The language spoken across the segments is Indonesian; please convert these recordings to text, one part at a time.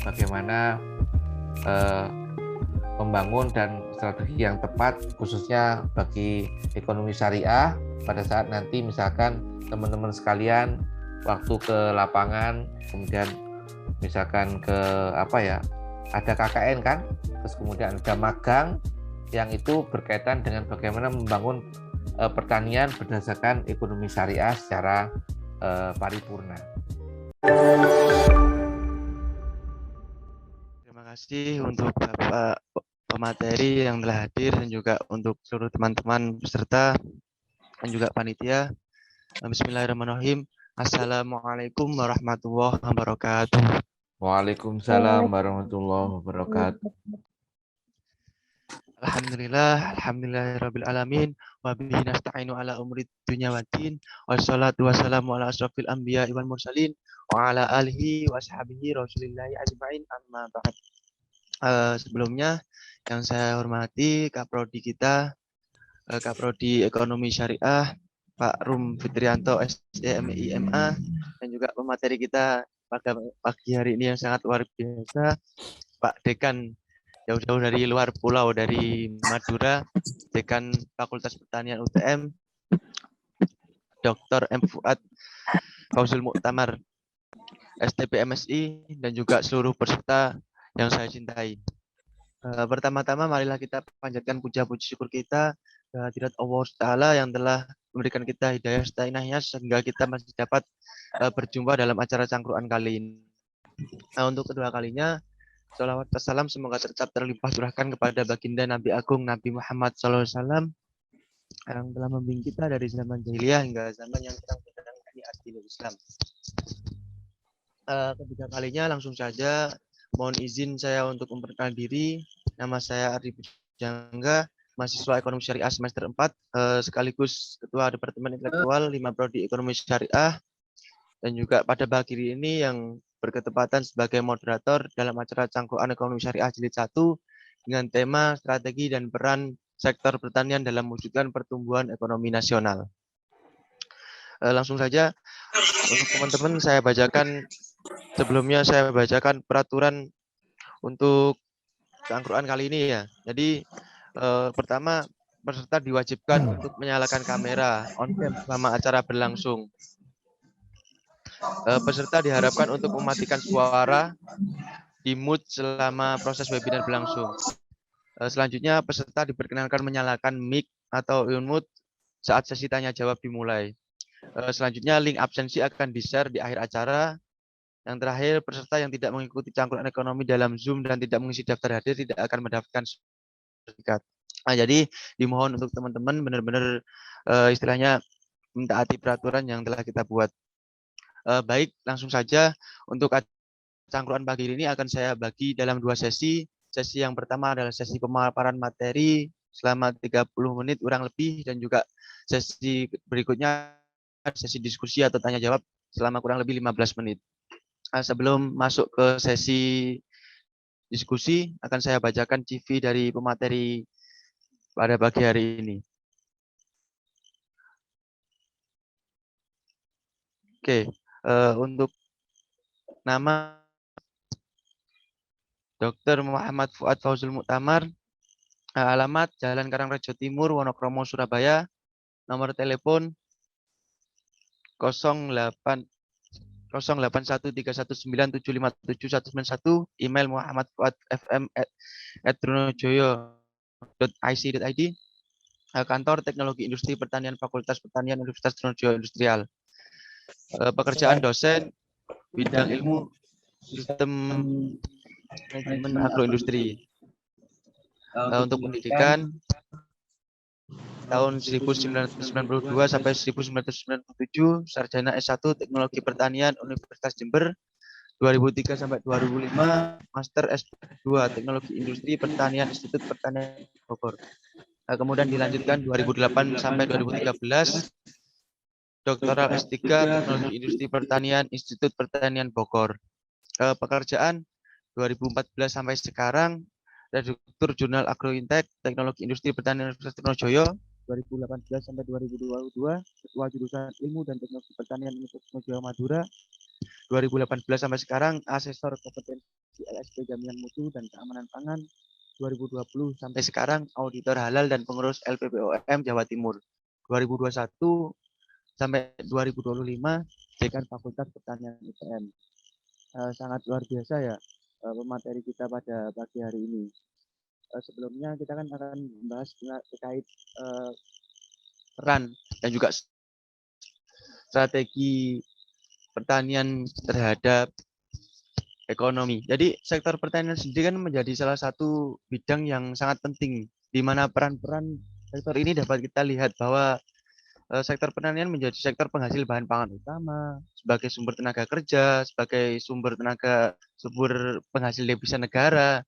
bagaimana membangun dan strategi yang tepat khususnya bagi ekonomi syariah pada saat nanti misalkan teman-teman sekalian waktu ke lapangan, kemudian misalkan ke ada KKN kan, terus kemudian ada magang yang itu berkaitan dengan bagaimana membangun pertanian berdasarkan ekonomi syariah secara paripurna. Terima kasih untuk Bapak pemateri yang telah hadir dan juga untuk seluruh teman-teman peserta dan juga panitia. Bismillahirrahmanirrahim. Assalamualaikum warahmatullahi wabarakatuh. Waalaikumsalam warahmatullahi wabarakatuh. Alhamdulillahirabbil alamin wa bihi nasta'inu ala umuri dunya waddin wassalatu wassalamu ala asrofil anbiya wal mursalin wa ala alihi wa sahbihi rasulillahi ajma'in amma ba'd. Sebelumnya yang saya hormati Kaprodi kita, Kaprodi Ekonomi Syariah Pak Rum Fitrianto SDMIMA dan juga pemateri kita pada pagi hari ini yang sangat luar biasa, Pak Dekan jauh-jauh dari luar pulau dari Madura, Dekan Fakultas Pertanian UTM, Dr. M. Fuad Fauzul Muktamar STP MSI dan juga seluruh peserta yang saya cintai. Pertama-tama marilah kita panjatkan puja-puji syukur kita kehadirat Allah Ta'ala yang telah memberikan kita hidayah serta inayahnya sehingga kita masih dapat berjumpa dalam acara cangkruan kali ini. Nah, untuk kedua kalinya, sholawat wassalam semoga tetap terlimpah curahkan kepada baginda Nabi Agung Nabi Muhammad SAW yang telah membimbing kita dari zaman jahiliyah hingga zaman yang sedang ini ad-dinul Islam. Ketiga kalinya langsung saja mohon izin saya untuk memperkenalkan diri. Nama saya Ardi Pujangga, mahasiswa Ekonomi Syariah semester 4, sekaligus Ketua Departemen Intelektual 5 Prodi Ekonomi Syariah, dan juga pada pagi ini yang berketepatan sebagai moderator dalam acara Cangkruan Ekonomi Syariah Jilid 1 dengan tema strategi dan peran sektor pertanian dalam mewujudkan pertumbuhan ekonomi nasional. Langsung saja untuk teman-teman sebelumnya saya bacakan peraturan untuk cangkruan kali ini ya. Jadi pertama peserta diwajibkan untuk menyalakan kamera on cam selama acara berlangsung. Peserta diharapkan untuk mematikan suara di mute selama proses webinar berlangsung. Selanjutnya peserta diperkenankan menyalakan mic atau unmute saat sesi tanya jawab dimulai. Selanjutnya link absensi akan di-share di akhir acara. Yang terakhir, peserta yang tidak mengikuti cangkruan ekonomi dalam Zoom dan tidak mengisi daftar hadir tidak akan mendapatkan sertifikat. Nah, jadi dimohon untuk teman-teman benar-benar istilahnya mentaati peraturan yang telah kita buat. Baik, langsung saja untuk cangkruan pagi ini akan saya bagi dalam 2 sesi. Sesi yang pertama adalah sesi pemaparan materi selama 30 menit kurang lebih, dan juga sesi berikutnya sesi diskusi atau tanya jawab selama kurang lebih 15 menit. Sebelum masuk ke sesi diskusi, akan saya bacakan CV dari pemateri pada pagi hari ini. Oke, untuk nama Dr. Muhammad Fuad Fauzul Muktamar, alamat Jalan Karangrejo Timur, Wonokromo, Surabaya, nomor telepon 081319757191, email muhammadfuadfm@trunojoyo.ic.id, kantor Teknologi Industri Pertanian Fakultas Pertanian Universitas Trunojoyo Industrial. Pekerjaan dosen bidang ilmu sistem manajemen agroindustri. Untuk pendidikan tahun 1992 sampai 1997, sarjana S1 Teknologi Pertanian Universitas Jember, 2003 sampai 2005, Master S2 Teknologi Industri Pertanian Institut Pertanian Bogor. Kemudian dilanjutkan 2008 sampai 2013, Doktoral S3 Teknologi Industri Pertanian Institut Pertanian Bogor. Pekerjaan 2014 sampai sekarang, Redaktur Jurnal Agrointek Teknologi Industri Pertanian Universitas Trunojoyo, 2018 sampai 2022, Ketua Jurusan Ilmu dan Teknologi Pertanian Universitas Trunojoyo Madura, 2018 sampai sekarang, Asesor Kompetensi di LSP Jaminan Mutu dan Keamanan Pangan 2020 sampai sekarang auditor halal dan pengurus LPPOM Jawa Timur 2021 sampai 2025 dekan Fakultas Pertanian IPM. Sangat luar biasa ya pemateri kita pada pagi hari ini. Sebelumnya kita kan akan membahas terkait peran dan juga strategi pertanian terhadap ekonomi. Jadi sektor pertanian sendiri kan menjadi salah satu bidang yang sangat penting, di mana peran-peran sektor ini dapat kita lihat bahwa sektor pertanian menjadi sektor penghasil bahan pangan utama, sebagai sumber tenaga kerja, sebagai sumber penghasil devisa negara,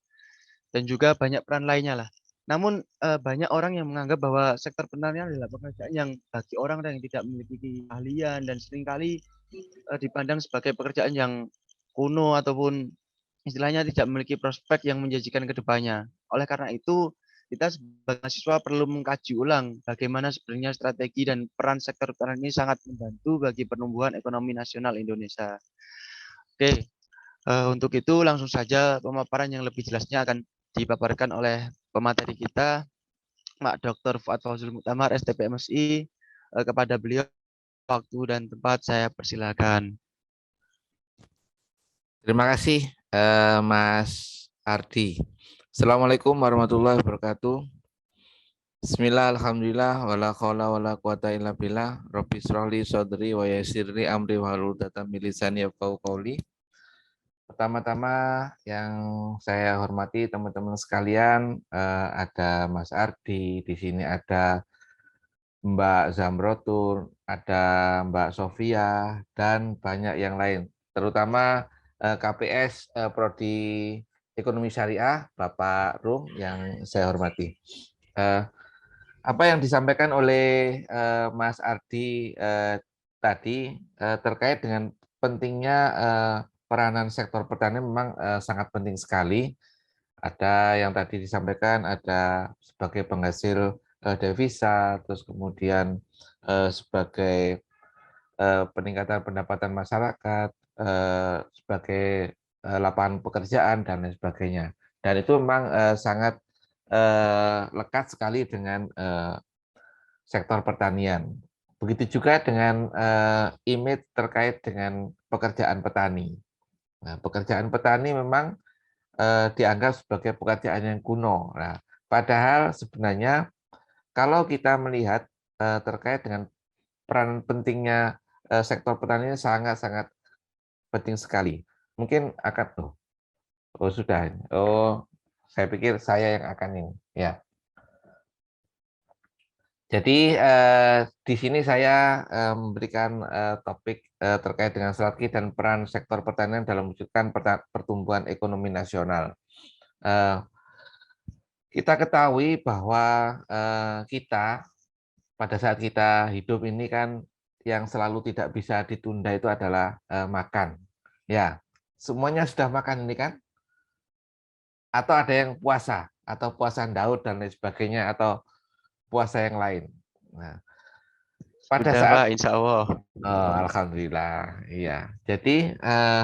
dan juga banyak peran lainnya lah. Namun banyak orang yang menganggap bahwa sektor pertanian adalah pekerjaan yang bagi orang yang tidak memiliki keahlian dan seringkali dipandang sebagai pekerjaan yang kuno ataupun istilahnya tidak memiliki prospek yang menjanjikan ke depannya. Oleh karena itu, kita sebagai mahasiswa perlu mengkaji ulang bagaimana sebenarnya strategi dan peran sektor pertanian ini sangat membantu bagi pertumbuhan ekonomi nasional Indonesia. Oke, untuk itu langsung saja pemaparan yang lebih jelasnya akan dipaparkan oleh pemateri kita, Pak Dr. Fuad Fauzul Muktamar, STP MSI. Kepada beliau, waktu dan tempat saya persilakan. Terima kasih Mas Ardi. Assalamualaikum warahmatullahi wabarakatuh. Bismillah, alhamdulillah, wala khawla wala quwata illa billah. Rabbi shrahli sadri wa yassirli amri wahlul 'uqdatam min lisani yafqahu qawli. Pertama-tama yang saya hormati teman-teman sekalian, ada Mas Ardi, di sini ada Mbak Zamrotur, ada Mbak Sofia, dan banyak yang lain. Terutama KPS Prodi Ekonomi Syariah, Bapak Rum yang saya hormati. Apa yang disampaikan oleh Mas Ardi tadi terkait dengan pentingnya peranan sektor pertanian memang sangat penting sekali. Ada yang tadi disampaikan ada sebagai penghasil devisa, terus kemudian sebagai peningkatan pendapatan masyarakat, sebagai lapangan pekerjaan dan lain sebagainya. Dan itu memang sangat lekat sekali dengan sektor pertanian. Begitu juga dengan image terkait dengan pekerjaan petani. Nah, pekerjaan petani memang dianggap sebagai pekerjaan yang kuno. Nah, padahal sebenarnya kalau kita melihat terkait dengan peran pentingnya sektor pertanian sangat-sangat penting sekali. Mungkin akan sudah. Saya pikir saya yang akan ini. Ya. Jadi di sini saya memberikan topik terkait dengan strategi dan peran sektor pertanian dalam mewujudkan pertumbuhan ekonomi nasional. Kita ketahui bahwa kita pada saat kita hidup ini kan yang selalu tidak bisa ditunda itu adalah makan. Ya, semuanya sudah makan ini kan? Atau ada yang puasa, atau puasa Daud dan lain sebagainya, atau puasa yang lain. Nah, pada Sudah, saat Pak, insya Allah. alhamdulillah, iya. Jadi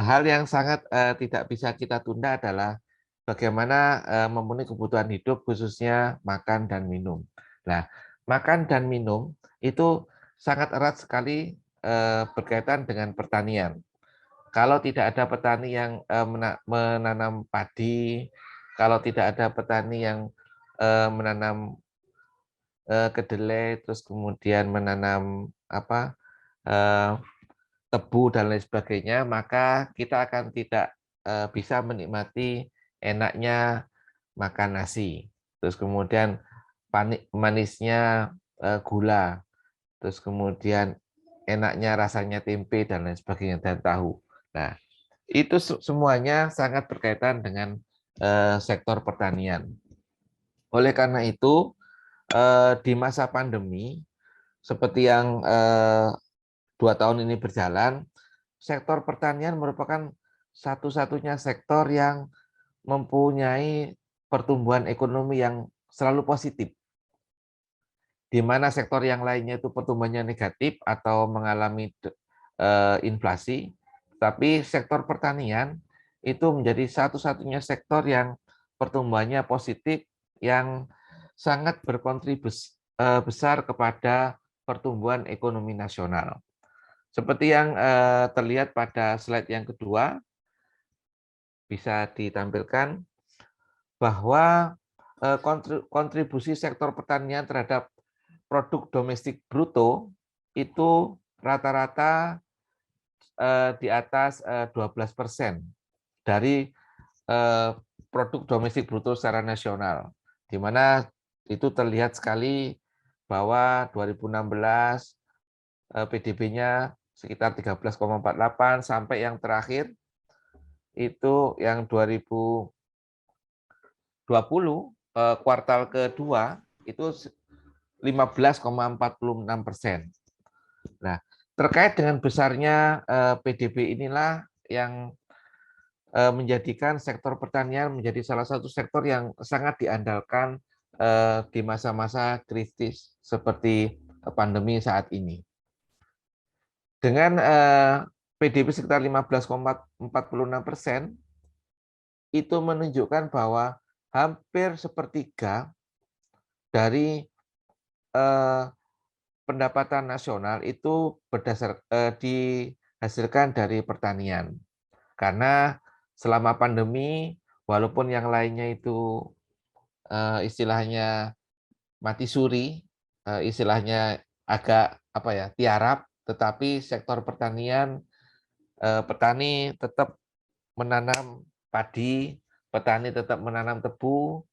hal yang sangat tidak bisa kita tunda adalah bagaimana memenuhi kebutuhan hidup, khususnya makan dan minum. Nah, makan dan minum itu sangat erat sekali berkaitan dengan pertanian. Kalau tidak ada petani yang menanam padi, kalau tidak ada petani yang menanam kedelai, terus kemudian menanam tebu dan lain sebagainya, maka kita akan tidak bisa menikmati enaknya makan nasi. Terus kemudian manisnya gula. Terus kemudian enaknya rasanya tempe dan lain sebagainya dan tahu. Nah, itu semuanya sangat berkaitan dengan sektor pertanian. Oleh karena itu, di masa pandemi, seperti yang 2 tahun ini berjalan, sektor pertanian merupakan satu-satunya sektor yang mempunyai pertumbuhan ekonomi yang selalu positif. Di mana sektor yang lainnya itu pertumbuhannya negatif atau mengalami inflasi, tapi sektor pertanian itu menjadi satu-satunya sektor yang pertumbuhannya positif, yang sangat berkontribusi besar kepada pertumbuhan ekonomi nasional. Seperti yang terlihat pada slide yang kedua, bisa ditampilkan bahwa kontribusi sektor pertanian terhadap produk domestik bruto itu rata-rata di atas 12% dari produk domestik bruto secara nasional, di mana itu terlihat sekali bahwa 2016 PDB-nya sekitar 13,48 sampai yang terakhir itu yang 2020 kuartal kedua itu 15,46%. Nah, terkait dengan besarnya PDB inilah yang menjadikan sektor pertanian menjadi salah satu sektor yang sangat diandalkan di masa-masa kritis seperti pandemi saat ini. Dengan PDB sekitar 15,46%, itu menunjukkan bahwa hampir sepertiga dari pendapatan nasional itu dihasilkan dari pertanian. Karena selama pandemi, walaupun yang lainnya itu istilahnya mati suri, istilahnya agak tiarap, tetapi sektor pertanian, petani tetap menanam padi, petani tetap menanam tebu,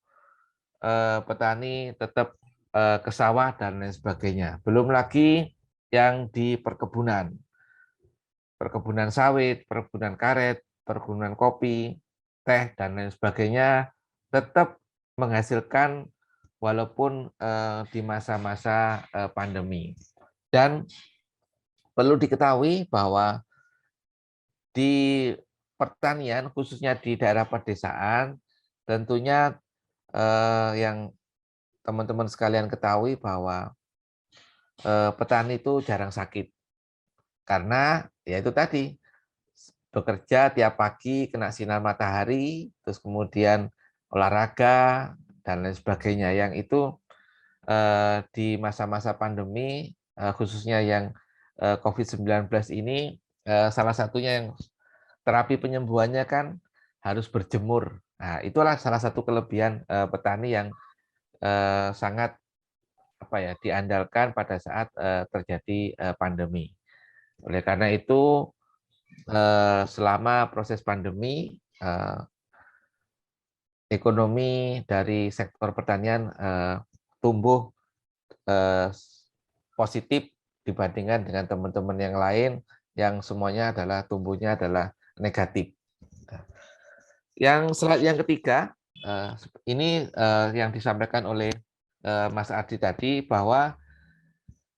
petani tetap ke sawah dan lain sebagainya. Belum lagi yang di perkebunan sawit, perkebunan karet, perkebunan kopi, teh dan lain sebagainya tetap menghasilkan walaupun di masa-masa pandemi. Dan perlu diketahui bahwa di pertanian, khususnya di daerah pedesaan, tentunya yang teman-teman sekalian ketahui bahwa petani itu jarang sakit. Karena ya itu tadi, bekerja tiap pagi kena sinar matahari, terus kemudian olahraga, dan lain sebagainya. Yang itu di masa-masa pandemi, khususnya yang COVID-19 ini, salah satunya yang terapi penyembuhannya kan harus berjemur. Nah, itulah salah satu kelebihan petani yang sangat diandalkan pada saat terjadi pandemi. Oleh karena itu, selama proses pandemi, ekonomi dari sektor pertanian tumbuh positif dibandingkan dengan teman-teman yang lain yang semuanya tumbuhnya adalah negatif. Yang slide yang ketiga, ini yang disampaikan oleh Mas Ardi tadi, bahwa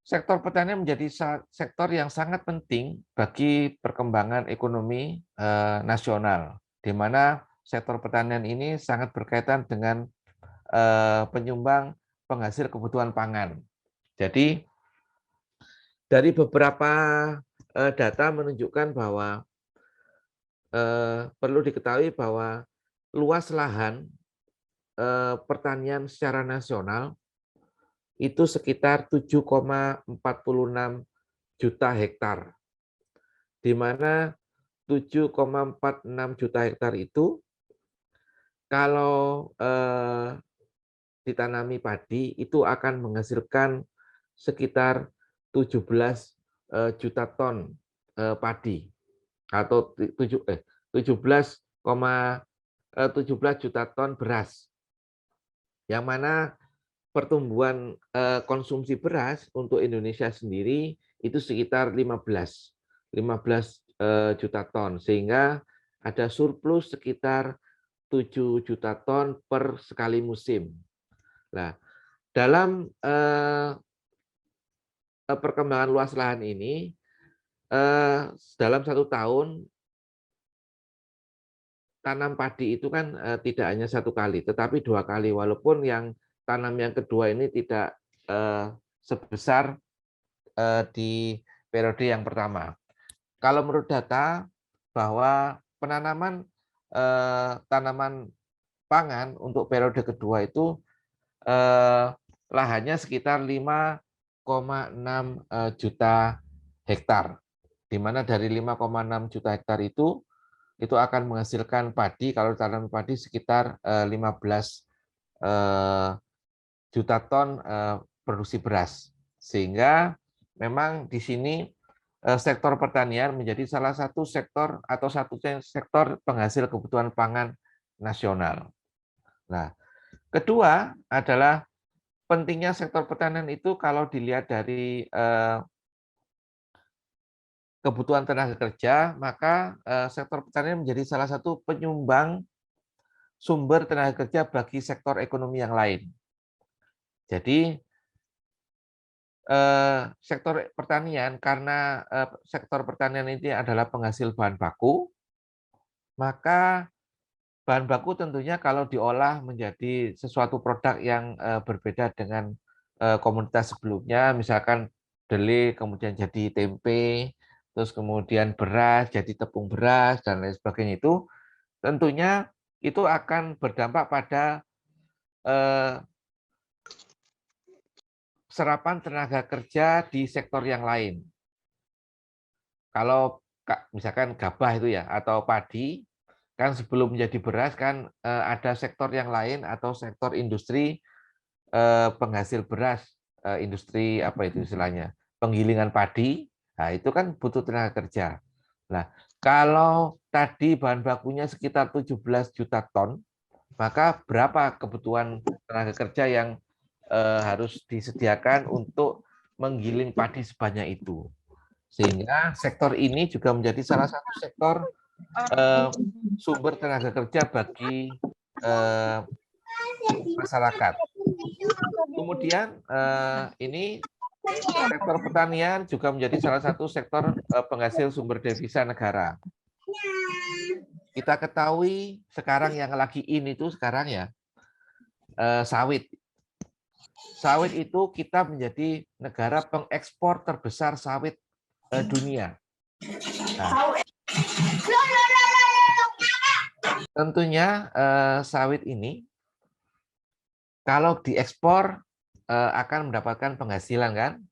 sektor pertanian menjadi sektor yang sangat penting bagi perkembangan ekonomi nasional, di mana sektor pertanian ini sangat berkaitan dengan penyumbang penghasil kebutuhan pangan. Jadi dari beberapa data menunjukkan bahwa perlu diketahui bahwa luas lahan pertanian secara nasional itu sekitar 7,46 juta hektar, di mana 7,46 juta hektar itu kalau ditanami padi itu akan menghasilkan sekitar 17 juta ton padi, atau 17 juta ton beras, yang mana pertumbuhan konsumsi beras untuk Indonesia sendiri itu sekitar 15 juta ton, sehingga ada surplus sekitar 7 juta ton per sekali musim. Nah, dalam perkembangan luas lahan ini, dalam 1 tahun tanam padi itu kan tidak hanya 1 kali, tetapi 2 kali, walaupun yang tanam yang kedua ini tidak sebesar di periode yang pertama. Kalau menurut data bahwa penanaman tanaman pangan untuk periode kedua itu lahannya sekitar 5,6 juta hektar. Di mana dari 5,6 juta hektar itu akan menghasilkan padi, kalau tanam padi sekitar 15 juta ton produksi beras. Sehingga memang di sini sektor pertanian menjadi salah satu sektor atau satu sektor penghasil kebutuhan pangan nasional. Nah, kedua adalah pentingnya sektor pertanian itu kalau dilihat dari kebutuhan tenaga kerja, maka sektor pertanian menjadi salah satu penyumbang sumber tenaga kerja bagi sektor ekonomi yang lain. Jadi sektor pertanian, karena sektor pertanian ini adalah penghasil bahan baku, maka bahan baku tentunya kalau diolah menjadi sesuatu produk yang berbeda dengan komoditas sebelumnya, misalkan kedelai kemudian jadi tempe, terus kemudian beras jadi tepung beras dan lain sebagainya, itu tentunya itu akan berdampak pada serapan tenaga kerja di sektor yang lain. Kalau misalkan gabah itu ya atau padi, kan sebelum menjadi beras kan ada sektor yang lain atau sektor industri penghasil beras, industri apa itu istilahnya, penggilingan padi. Nah, itu kan butuh tenaga kerja. Nah, kalau tadi bahan bakunya sekitar 17 juta ton, maka berapa kebutuhan tenaga kerja yang harus disediakan untuk menggiling padi sebanyak itu. Sehingga sektor ini juga menjadi salah satu sektor sumber tenaga kerja bagi masyarakat. Kemudian ini sektor pertanian juga menjadi salah satu sektor penghasil sumber devisa negara. Kita ketahui sekarang yang lagi in itu sekarang ya sawit. Sawit itu kita menjadi negara pengekspor terbesar sawit dunia. Nah, tentunya sawit ini kalau diekspor akan mendapatkan penghasilan kan.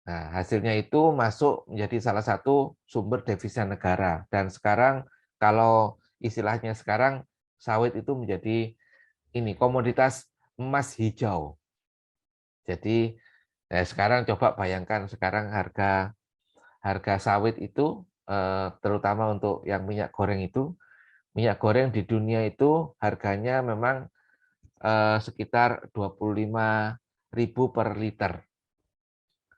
Nah, hasilnya itu masuk menjadi salah satu sumber devisa negara. Dan sekarang kalau istilahnya sekarang sawit itu menjadi ini komoditas emas hijau. Jadi sekarang coba bayangkan sekarang harga sawit itu terutama untuk yang minyak goreng di dunia itu harganya memang sekitar 25.000 per liter.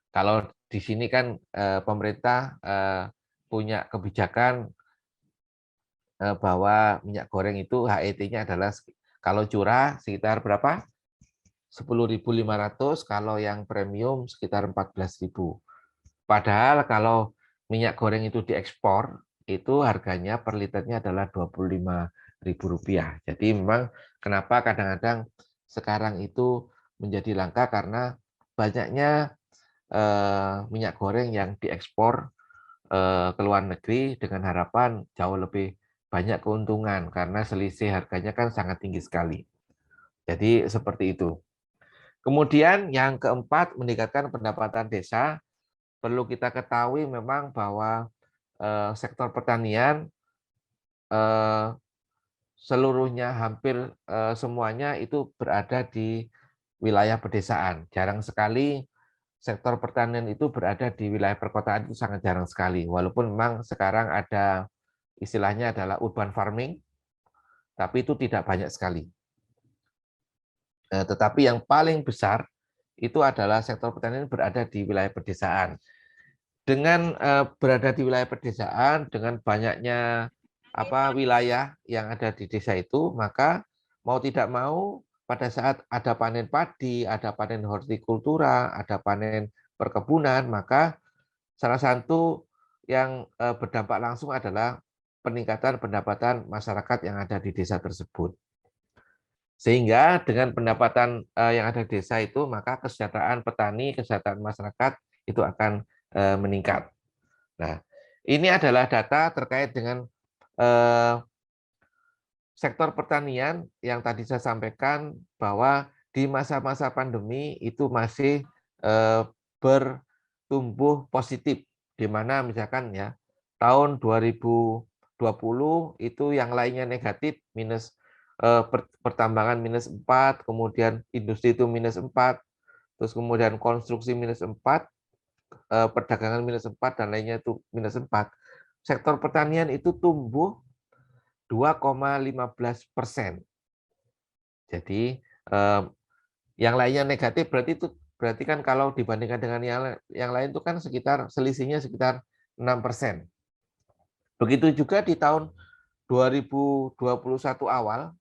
Kalau di sini kan pemerintah punya kebijakan bahwa minyak goreng itu HET-nya adalah kalau curah sekitar berapa? 10.500, kalau yang premium sekitar 14.000. Padahal kalau minyak goreng itu diekspor, itu harganya per liternya adalah Rp25.000. Jadi memang kenapa kadang-kadang sekarang itu menjadi langka karena banyaknya minyak goreng yang diekspor ke luar negeri dengan harapan jauh lebih banyak keuntungan karena selisih harganya kan sangat tinggi sekali. Jadi seperti itu. Kemudian yang keempat, meningkatkan pendapatan desa. Perlu kita ketahui memang bahwa sektor pertanian seluruhnya hampir semuanya itu berada di wilayah pedesaan. Jarang sekali sektor pertanian itu berada di wilayah perkotaan, itu sangat jarang sekali. Walaupun memang sekarang ada istilahnya adalah urban farming, tapi itu tidak banyak sekali. Tetapi yang paling besar itu adalah sektor pertanian berada di wilayah pedesaan. Dengan berada di wilayah pedesaan, dengan banyaknya wilayah yang ada di desa itu, maka mau tidak mau pada saat ada panen padi, ada panen hortikultura, ada panen perkebunan, maka salah satu yang berdampak langsung adalah peningkatan pendapatan masyarakat yang ada di desa tersebut. Sehingga dengan pendapatan yang ada di desa itu, maka kesejahteraan petani, kesejahteraan masyarakat itu akan meningkat. Nah, ini adalah data terkait dengan sektor pertanian yang tadi saya sampaikan bahwa di masa-masa pandemi itu masih bertumbuh positif, di mana misalkan ya tahun 2020 itu yang lainnya negatif, minus pertambangan minus 4, kemudian industri itu minus 4, terus kemudian konstruksi minus 4, perdagangan minus 4, dan lainnya itu minus 4. Sektor pertanian itu tumbuh 2,15%. Jadi yang lainnya negatif berarti kan kalau dibandingkan dengan yang lain itu kan selisihnya sekitar 6%. Begitu juga di tahun 2021 awal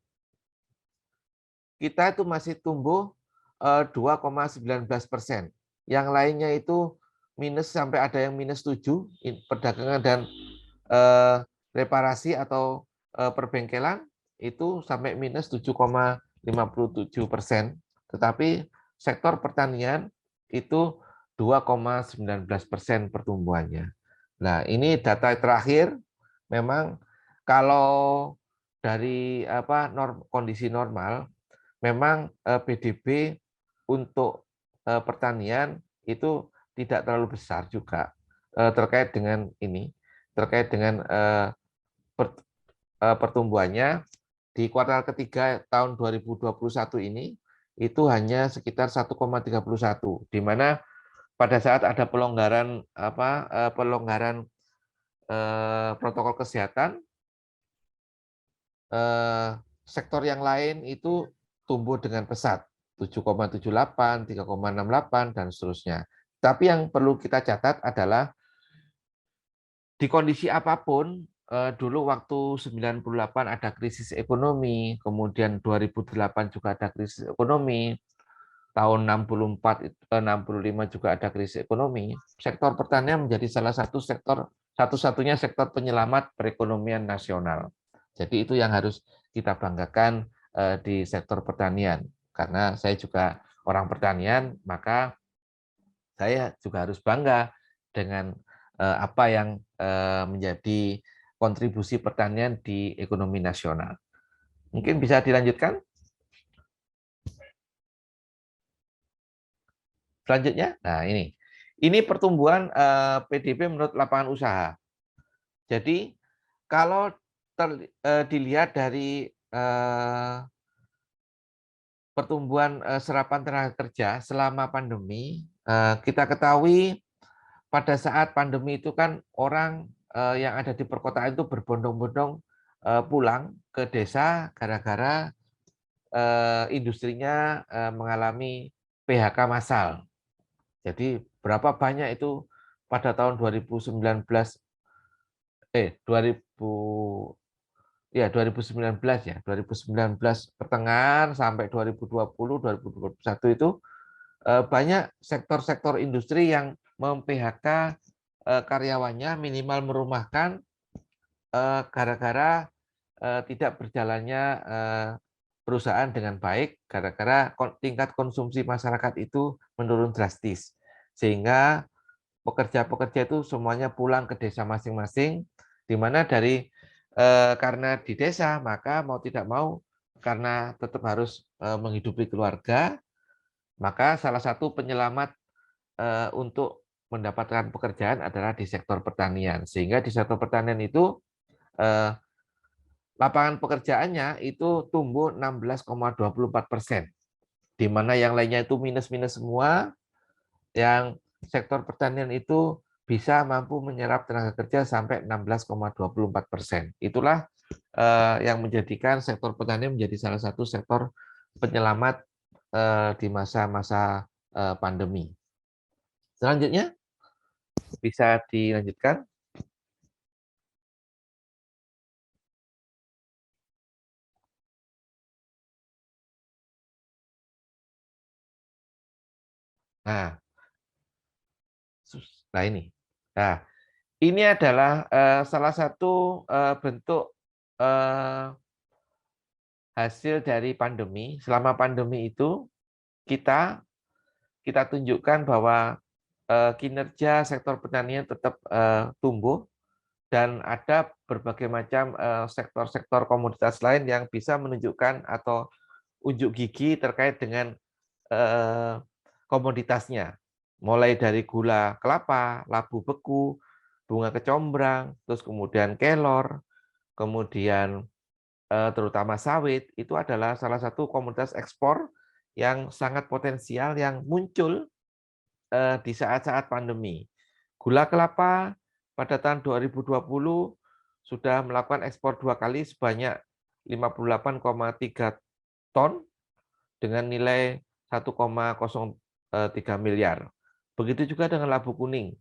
kita itu masih tumbuh 2,19%. Yang lainnya itu minus sampai ada yang minus 7, perdagangan dan reparasi atau perbengkelan itu sampai minus 7,57%, tetapi sektor pertanian itu 2,19% pertumbuhannya. Nah, ini data terakhir. Memang kalau dari kondisi normal, memang PDB untuk pertanian itu tidak terlalu besar juga terkait dengan pertumbuhannya di kuartal ketiga tahun 2021 ini itu hanya sekitar 1,31, di mana pada saat ada pelonggaran protokol kesehatan, sektor yang lain itu tumbuh dengan pesat 7,78, 3,68 dan seterusnya. Tapi yang perlu kita catat adalah di kondisi apapun, dulu waktu 98 ada krisis ekonomi, kemudian 2008 juga ada krisis ekonomi, tahun 64, 65 juga ada krisis ekonomi. Sektor pertanian menjadi salah satu sektor, satu-satunya sektor penyelamat perekonomian nasional. Jadi itu yang harus kita banggakan di sektor pertanian. Karena saya juga orang pertanian, maka saya juga harus bangga dengan apa yang menjadi kontribusi pertanian di ekonomi nasional. Mungkin bisa dilanjutkan. Selanjutnya, nah ini pertumbuhan PDB menurut lapangan usaha. Jadi kalau dilihat dari pertumbuhan serapan tenaga kerja selama pandemi, kita ketahui pada saat pandemi itu kan orang yang ada di perkotaan itu berbondong-bondong pulang ke desa gara-gara industrinya mengalami PHK massal. Jadi berapa banyak itu pada tahun 2019 pertengahan sampai 2020 2021 itu banyak sektor-sektor industri yang mem-PHK karyawannya, minimal merumahkan gara-gara tidak berjalannya perusahaan dengan baik, gara-gara tingkat konsumsi masyarakat itu menurun drastis. Sehingga pekerja-pekerja itu semuanya pulang ke desa masing-masing, di mana karena di desa, maka mau tidak mau, karena tetap harus menghidupi keluarga, maka salah satu penyelamat untuk mendapatkan pekerjaan adalah di sektor pertanian. Sehingga di sektor pertanian itu lapangan pekerjaannya itu tumbuh 16,24%, di mana yang lainnya itu minus-minus semua. Yang sektor pertanian itu bisa mampu menyerap tenaga kerja sampai 16,24%. Itulah yang menjadikan sektor pertanian menjadi salah satu sektor penyelamat di masa-masa pandemi. Selanjutnya bisa dilanjutkan. Nah, ini. Nah, ini adalah salah satu bentuk hasil dari pandemi. Selama pandemi itu kita tunjukkan bahwa kinerja sektor pertanian tetap tumbuh dan ada berbagai macam sektor-sektor komoditas lain yang bisa menunjukkan atau unjuk gigi terkait dengan komoditasnya. Mulai dari gula kelapa, labu beku, bunga kecombrang, terus kemudian kelor, kemudian terutama sawit, itu adalah salah satu komoditas ekspor yang sangat potensial yang muncul di saat-saat pandemi. Gula kelapa pada tahun 2020 sudah melakukan ekspor 2 kali sebanyak 58,3 ton dengan nilai 1,03 miliar. Begitu juga dengan labu kuning.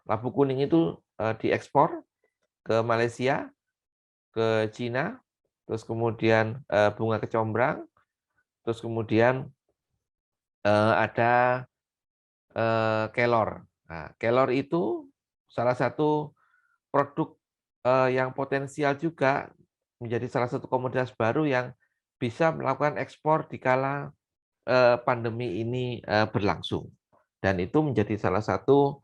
Labu kuning itu diekspor ke Malaysia, ke Cina, terus kemudian bunga kecombrang, terus kemudian ada kelor. Nah, kelor itu salah satu produk yang potensial juga menjadi salah satu komoditas baru yang bisa melakukan ekspor di kala pandemi ini berlangsung. Dan itu menjadi salah satu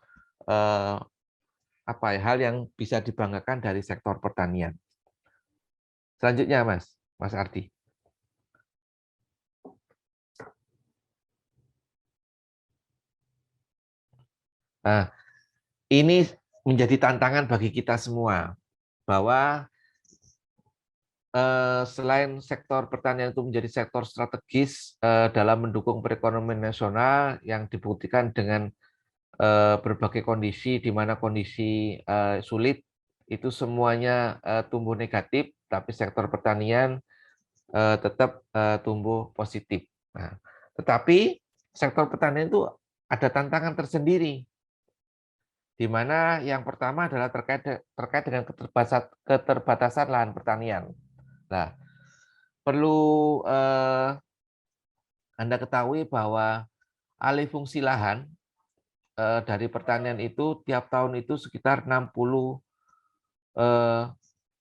hal yang bisa dibanggakan dari sektor pertanian. Selanjutnya, Mas Ardi. Nah, ini menjadi tantangan bagi kita semua bahwa selain sektor pertanian itu menjadi sektor strategis dalam mendukung perekonomian nasional yang dibuktikan dengan berbagai kondisi di mana kondisi sulit itu semuanya tumbuh negatif, tapi sektor pertanian tetap tumbuh positif. Nah, tetapi sektor pertanian itu ada tantangan tersendiri, di mana yang pertama adalah terkait dengan keterbatasan lahan pertanian. Nah, perlu Anda ketahui bahwa alih fungsi lahan dari pertanian itu tiap tahun itu sekitar 60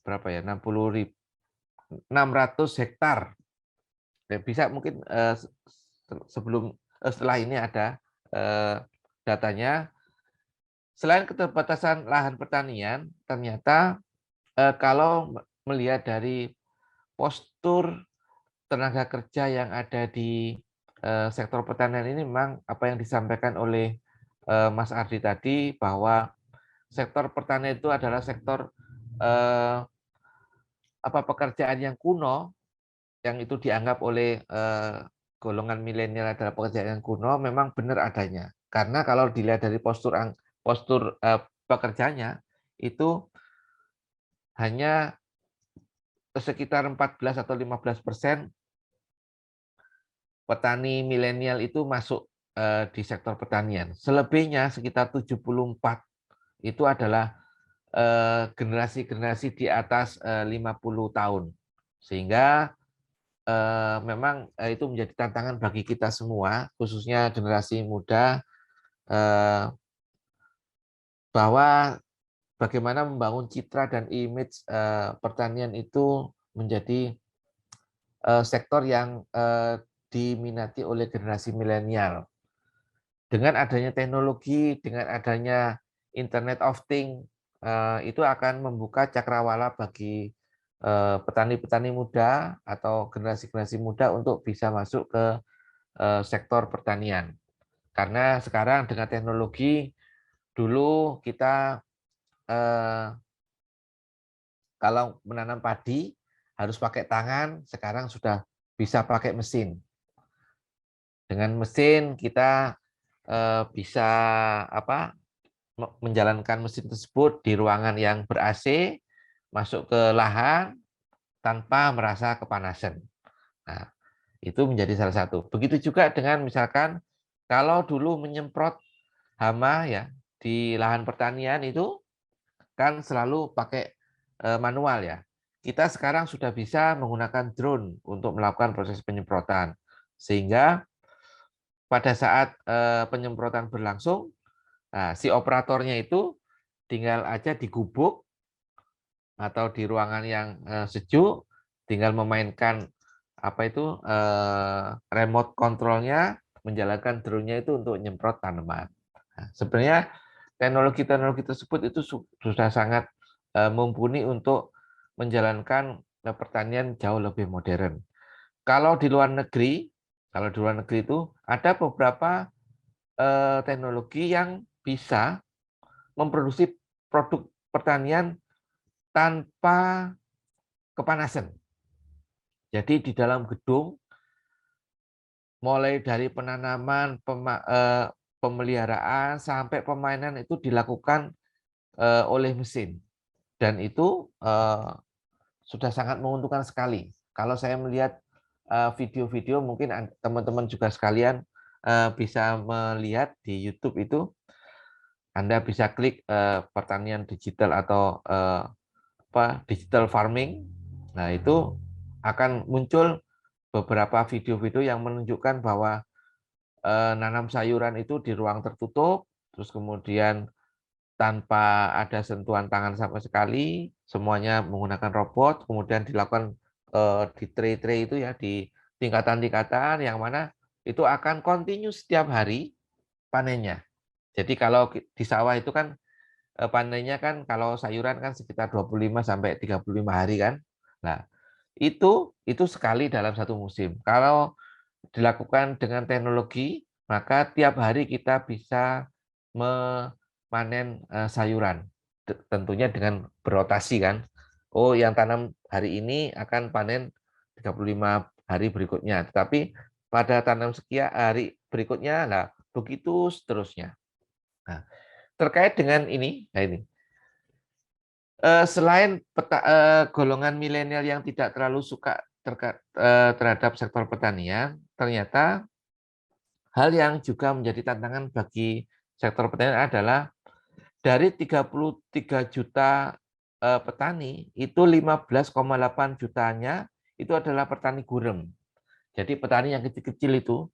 berapa ya 600 hektar. Bisa mungkin setelah ini ada datanya. Selain keterbatasan lahan pertanian, ternyata kalau melihat dari postur tenaga kerja yang ada di sektor pertanian ini, memang apa yang disampaikan oleh Mas Ardi tadi bahwa sektor pertanian itu adalah sektor pekerjaan yang kuno, yang itu dianggap oleh golongan milenial adalah pekerjaan yang kuno, memang benar adanya. Karena kalau dilihat dari postur pekerjanya itu hanya sekitar 14 atau 15% petani milenial itu masuk di sektor pertanian. Selebihnya sekitar 74 itu adalah generasi-generasi di atas 50 tahun. Sehingga memang itu menjadi tantangan bagi kita semua, khususnya generasi muda, bahwa bagaimana membangun citra dan image pertanian itu menjadi sektor yang diminati oleh generasi milenial. Dengan adanya teknologi, dengan adanya Internet of Things, itu akan membuka cakrawala bagi petani-petani muda atau generasi-generasi muda untuk bisa masuk ke sektor pertanian. Karena sekarang dengan teknologi, dulu kita kalau menanam padi harus pakai tangan, sekarang sudah bisa pakai mesin. Dengan mesin kita bisa menjalankan mesin tersebut di ruangan yang ber-AC, masuk ke lahan tanpa merasa kepanasan. Nah, itu menjadi salah satu. Begitu juga dengan misalkan kalau dulu menyemprot hama ya di lahan pertanian itu kan selalu pakai manual ya. Kita sekarang sudah bisa menggunakan drone untuk melakukan proses penyemprotan. Sehingga pada saat penyemprotan berlangsung, nah, si operatornya itu tinggal aja di gubuk atau di ruangan yang sejuk, tinggal memainkan remote controlnya, menjalankan drone-nya itu untuk nyemprot tanaman. Nah, sebenarnya teknologi-teknologi tersebut itu sudah sangat mumpuni untuk menjalankan pertanian jauh lebih modern. Kalau di luar negeri itu ada beberapa teknologi yang bisa memproduksi produk pertanian tanpa kepanasan. Jadi di dalam gedung, mulai dari penanaman, pemeliharaan, sampai pemainan itu dilakukan oleh mesin. Dan itu sudah sangat menguntungkan sekali. Kalau saya melihat video-video, mungkin teman-teman juga sekalian bisa melihat di YouTube itu, Anda bisa klik pertanian digital atau digital farming. Nah, itu akan muncul beberapa video-video yang menunjukkan bahwa nanam sayuran itu di ruang tertutup, terus kemudian tanpa ada sentuhan tangan sama sekali, semuanya menggunakan robot, kemudian dilakukan di tray-tray itu ya, di tingkatan-tingkatan yang mana itu akan kontinu setiap hari panennya. Jadi kalau di sawah itu kan panennya kan kalau sayuran kan sekitar 25 sampai 35 hari kan. Nah, itu sekali dalam satu musim. Kalau dilakukan dengan teknologi, maka tiap hari kita bisa memanen sayuran. Tentunya dengan berotasi kan. Oh, yang tanam hari ini akan panen 35 hari berikutnya. Tetapi pada tanam sekian hari berikutnya, nah begitu seterusnya. Nah, terkait dengan ini, nah ini. Selain golongan milenial yang tidak terlalu suka terhadap sektor pertanian, ternyata hal yang juga menjadi tantangan bagi sektor pertanian adalah dari 33 juta petani, itu 15,8 jutanya itu adalah petani gurem. Jadi petani yang kecil-kecil itu,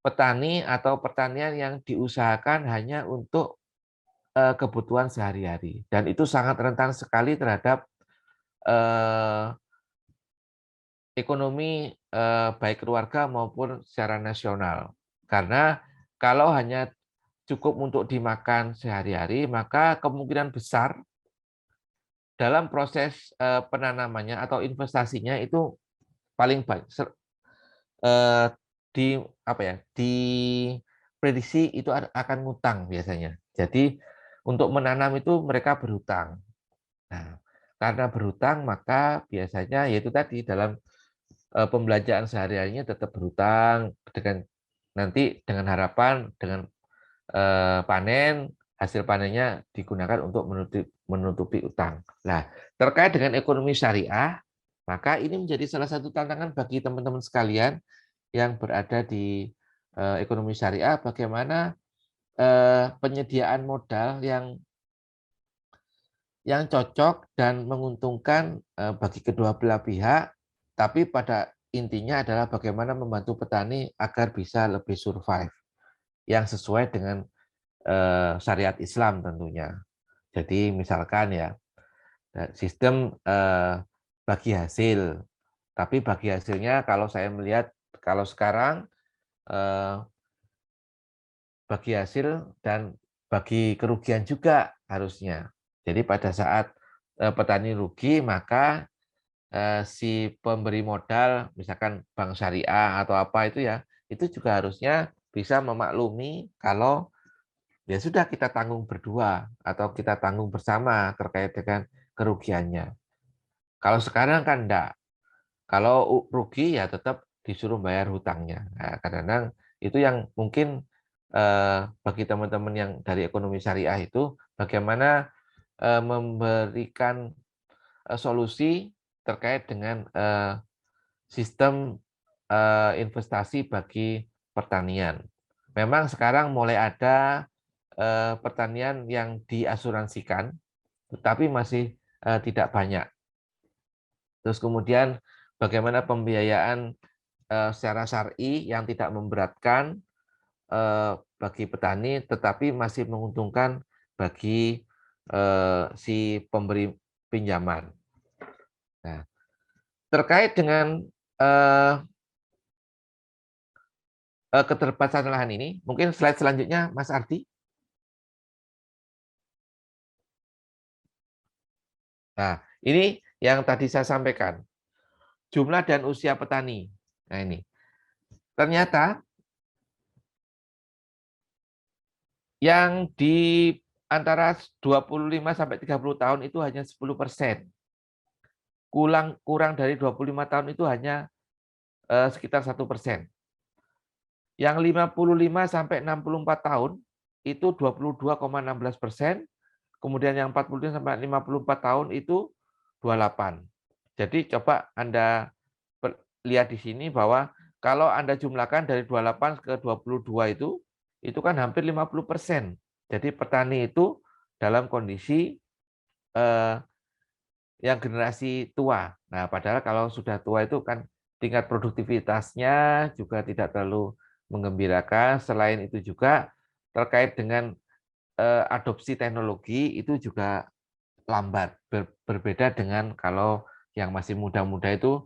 petani atau pertanian yang diusahakan hanya untuk kebutuhan sehari-hari. Dan itu sangat rentan sekali terhadap ekonomi baik keluarga maupun secara nasional. Karena kalau hanya cukup untuk dimakan sehari-hari, maka kemungkinan besar dalam proses penanamannya atau investasinya itu paling baik di apa ya, diprediksi itu akan ngutang biasanya. Jadi untuk menanam itu mereka berhutang. Nah, karena berhutang maka biasanya yaitu tadi dalam pembelanjaan sehari-harinya tetap berhutang dengan nanti dengan harapan dengan panen, hasil panennya digunakan untuk menutupi utang. Nah, terkait dengan ekonomi syariah, maka ini menjadi salah satu tantangan bagi teman-teman sekalian yang berada di ekonomi syariah, bagaimana penyediaan modal yang cocok dan menguntungkan bagi kedua belah pihak, tapi pada intinya adalah bagaimana membantu petani agar bisa lebih survive yang sesuai dengan syariat Islam tentunya. Jadi misalkan ya sistem bagi hasil, tapi bagi hasilnya kalau saya melihat kalau sekarang bagi hasil dan bagi kerugian juga harusnya. Jadi pada saat petani rugi maka si pemberi modal misalkan bank syariah atau apa itu ya itu juga harusnya bisa memaklumi kalau ya sudah kita tanggung berdua atau kita tanggung bersama terkait dengan kerugiannya. Kalau sekarang kan enggak. Kalau rugi ya tetap disuruh bayar hutangnya. Nah, kadang-kadang itu yang mungkin bagi teman-teman yang dari ekonomi syariah itu bagaimana memberikan solusi terkait dengan sistem investasi bagi pertanian. Memang sekarang mulai ada pertanian yang diasuransikan, tetapi masih tidak banyak. Terus kemudian bagaimana pembiayaan secara syar'i yang tidak memberatkan bagi petani, tetapi masih menguntungkan bagi si pemberi pinjaman. Nah, terkait dengan keterbatasan lahan ini, mungkin slide selanjutnya, Mas Ardi. Nah, ini yang tadi saya sampaikan, jumlah dan usia petani. Nah, ini. Ternyata yang di antara 25 sampai 30 tahun itu hanya 10%. Kurang dari 25 tahun itu hanya sekitar 1%. Yang 55 sampai 64 tahun itu 22,16%, kemudian yang 45 sampai 54 tahun itu 28. Jadi coba Anda lihat di sini bahwa kalau Anda jumlahkan dari 28 ke 22 itu kan hampir 50%. Jadi petani itu dalam kondisi eh, yang generasi tua. Nah, padahal kalau sudah tua itu kan tingkat produktivitasnya juga tidak terlalu menggembirakan. Selain itu juga terkait dengan adopsi teknologi itu juga lambat. Berbeda dengan kalau yang masih muda-muda itu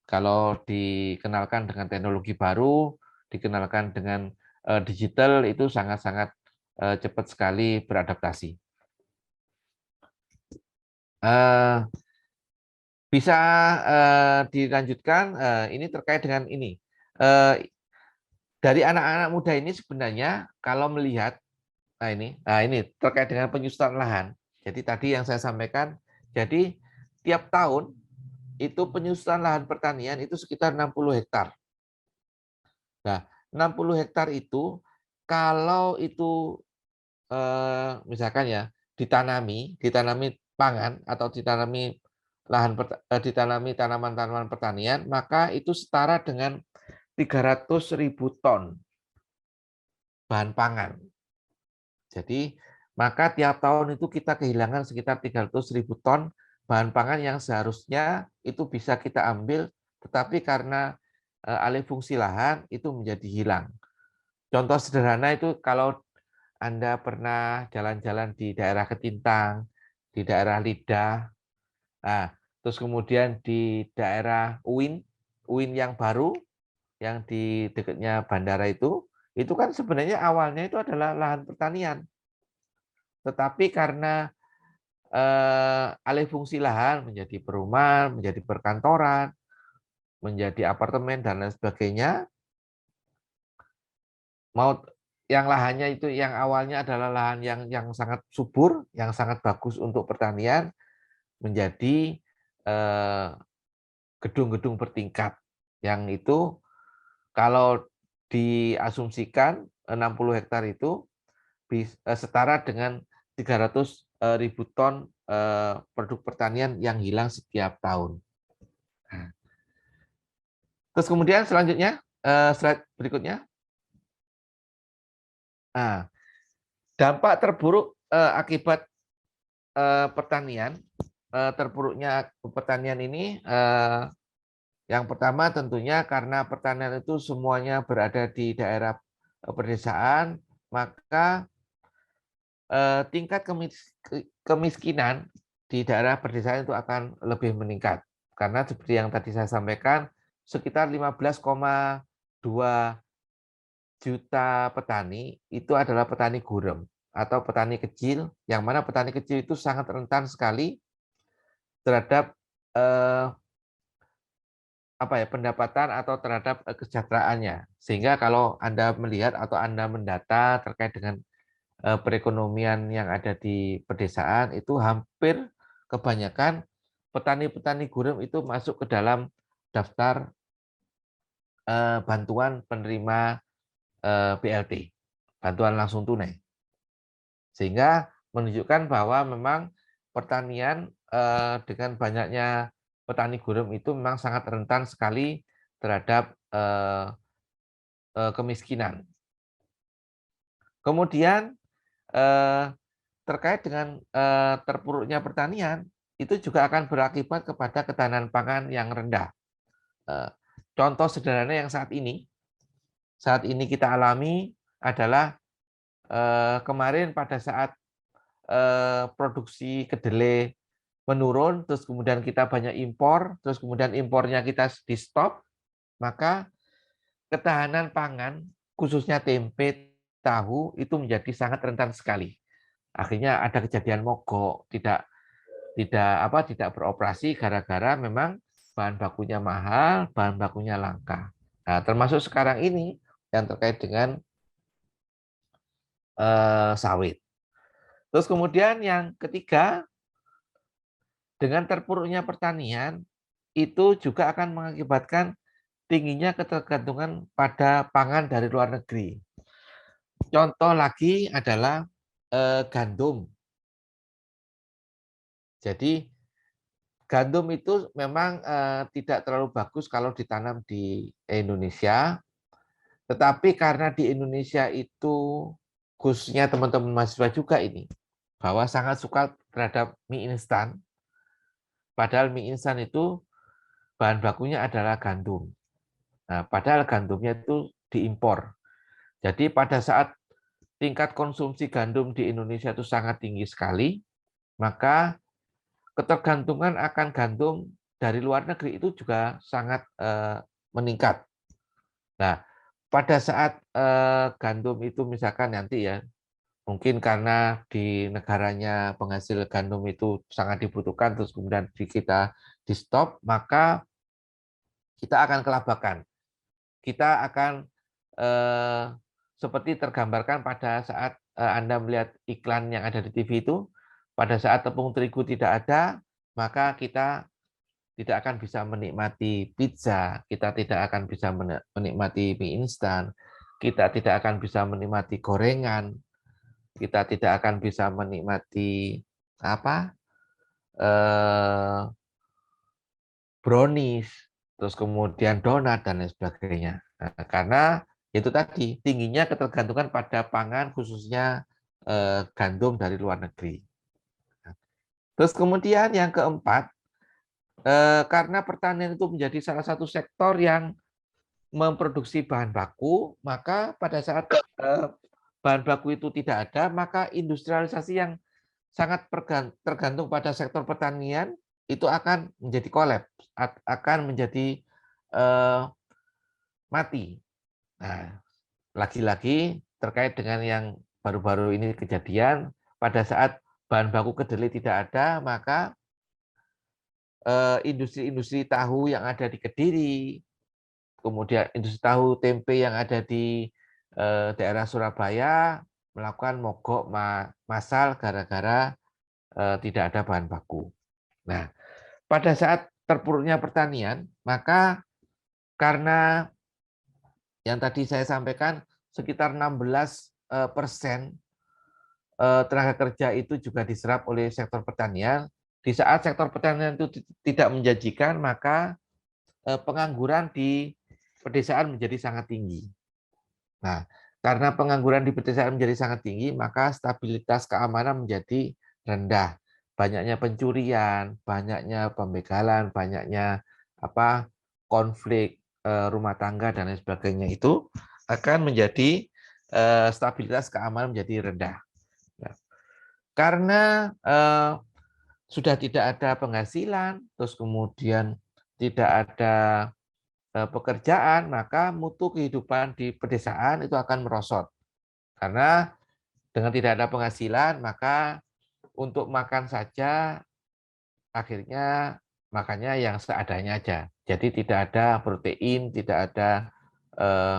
kalau dikenalkan dengan teknologi baru, dikenalkan dengan digital itu sangat-sangat cepat sekali beradaptasi. Bisa dilanjutkan, ini terkait dengan ini. Dari anak-anak muda ini sebenarnya kalau melihat, nah ini terkait dengan penyusutan lahan. Jadi tadi yang saya sampaikan, jadi tiap tahun itu penyusutan lahan pertanian itu sekitar 60 hektar. Nah, 60 hektar itu kalau itu misalkan ya ditanami pangan atau ditanami tanaman-tanaman pertanian, maka itu setara dengan 300.000 ton bahan pangan. Jadi maka tiap tahun itu kita kehilangan sekitar 300.000 ton bahan pangan yang seharusnya itu bisa kita ambil, tetapi karena alih fungsi lahan itu menjadi hilang. Contoh sederhana itu kalau Anda pernah jalan-jalan di daerah Ketintang, di daerah Lidah, nah, terus kemudian di daerah UIN yang baru, yang di dekatnya bandara itu kan sebenarnya awalnya itu adalah lahan pertanian. Tetapi karena alih fungsi lahan menjadi perumahan, menjadi perkantoran, menjadi apartemen dan lain sebagainya, mau yang lahannya itu yang awalnya adalah lahan yang sangat subur, yang sangat bagus untuk pertanian, menjadi gedung-gedung bertingkat yang itu kalau diasumsikan 60 hektar itu setara dengan 300.000 ton produk pertanian yang hilang setiap tahun. Nah, terus kemudian selanjutnya slide berikutnya. Nah, dampak terburuk akibat pertanian, terpuruknya pertanian ini yang pertama tentunya karena pertanian itu semuanya berada di daerah pedesaan, maka tingkat kemiskinan di daerah pedesaan itu akan lebih meningkat. Karena seperti yang tadi saya sampaikan, sekitar 15,2 juta petani itu adalah petani gurem atau petani kecil, yang mana petani kecil itu sangat rentan sekali terhadap pendapatan atau terhadap kesejahteraannya. Sehingga kalau Anda melihat atau Anda mendata terkait dengan perekonomian yang ada di pedesaan itu hampir kebanyakan petani-petani gurem itu masuk ke dalam daftar bantuan penerima BLT, bantuan langsung tunai. Sehingga menunjukkan bahwa memang pertanian dengan banyaknya petani gurem itu memang sangat rentan sekali terhadap kemiskinan. Kemudian terkait dengan terpuruknya pertanian, itu juga akan berakibat kepada ketahanan pangan yang rendah. Contoh sederhana yang saat ini kita alami adalah kemarin pada saat produksi kedelai menurun, terus kemudian kita banyak impor, terus kemudian impornya kita di stop, maka ketahanan pangan, khususnya tempe, tahu, itu menjadi sangat rentan sekali. Akhirnya ada kejadian mogok, tidak tidak beroperasi gara-gara memang bahan bakunya mahal, bahan bakunya langka. Nah, termasuk sekarang ini yang terkait dengan sawit. Terus kemudian yang ketiga, dengan terpuruknya pertanian itu juga akan mengakibatkan tingginya ketergantungan pada pangan dari luar negeri. Contoh lagi adalah gandum. Jadi gandum itu memang tidak terlalu bagus kalau ditanam di Indonesia, tetapi karena di Indonesia itu khususnya teman-teman mahasiswa juga ini, bahwa sangat suka terhadap mie instan, padahal mie instan itu bahan bakunya adalah gandum. Nah, padahal gandumnya itu diimpor. Jadi pada saat tingkat konsumsi gandum di Indonesia itu sangat tinggi sekali, maka ketergantungan akan gandum dari luar negeri itu juga sangat meningkat. Nah, pada saat gandum itu misalkan nanti ya, mungkin karena di negaranya penghasil gandum itu sangat dibutuhkan, terus kemudian kita di stop, maka kita akan kelabakan. Kita akan seperti tergambarkan pada saat Anda melihat iklan yang ada di TV itu, pada saat tepung terigu tidak ada, maka kita tidak akan bisa menikmati pizza, kita tidak akan bisa menikmati mie instan, kita tidak akan bisa menikmati gorengan, kita tidak akan bisa menikmati apa brownies, terus kemudian donat dan lain sebagainya. Nah, karena itu tadi tingginya ketergantungan pada pangan khususnya gandum dari luar negeri. Terus kemudian yang keempat, karena pertanian itu menjadi salah satu sektor yang memproduksi bahan baku, maka pada saat bahan baku itu tidak ada, maka industrialisasi yang sangat tergantung pada sektor pertanian itu akan menjadi kolaps, akan menjadi mati. Nah, lagi-lagi terkait dengan yang baru-baru ini kejadian, pada saat bahan baku kedelai tidak ada, maka industri-industri tahu yang ada di Kediri, kemudian industri tahu tempe yang ada di daerah Surabaya melakukan mogok massal gara-gara tidak ada bahan baku. Nah, pada saat terpuruknya pertanian, maka karena yang tadi saya sampaikan sekitar 16% tenaga kerja itu juga diserap oleh sektor pertanian. Di saat sektor pertanian itu tidak menjanjikan, maka pengangguran di pedesaan menjadi sangat tinggi. Nah, karena pengangguran di pedesaan menjadi sangat tinggi, maka stabilitas keamanan menjadi rendah. Banyaknya pencurian, banyaknya pembegalan, banyaknya konflik rumah tangga dan lain sebagainya itu akan menjadi stabilitas keamanan menjadi rendah. Nah, karena sudah tidak ada penghasilan, terus kemudian tidak ada pekerjaan, maka mutu kehidupan di pedesaan itu akan merosot. Karena dengan tidak ada penghasilan, maka untuk makan saja akhirnya makannya yang seadanya aja. Jadi tidak ada protein, tidak ada eh,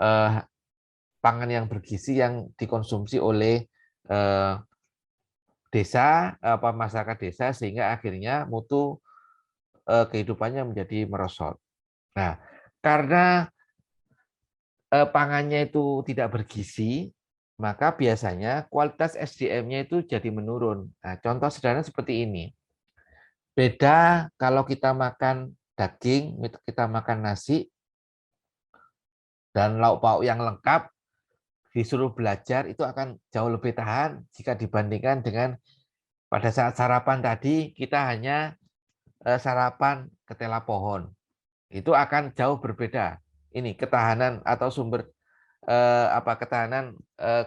eh, pangan yang bergizi yang dikonsumsi oleh eh, masyarakat desa, sehingga akhirnya mutu kehidupannya menjadi merosot. Nah, karena pangannya itu tidak bergizi, maka biasanya kualitas SDM-nya itu jadi menurun. Nah, contoh sederhana seperti ini. Beda kalau kita makan daging, kita makan nasi, dan lauk pauk yang lengkap, disuruh belajar itu akan jauh lebih tahan jika dibandingkan dengan pada saat sarapan tadi kita hanya sarapan ketela pohon. Itu akan jauh berbeda. Ini ketahanan atau sumber ketahanan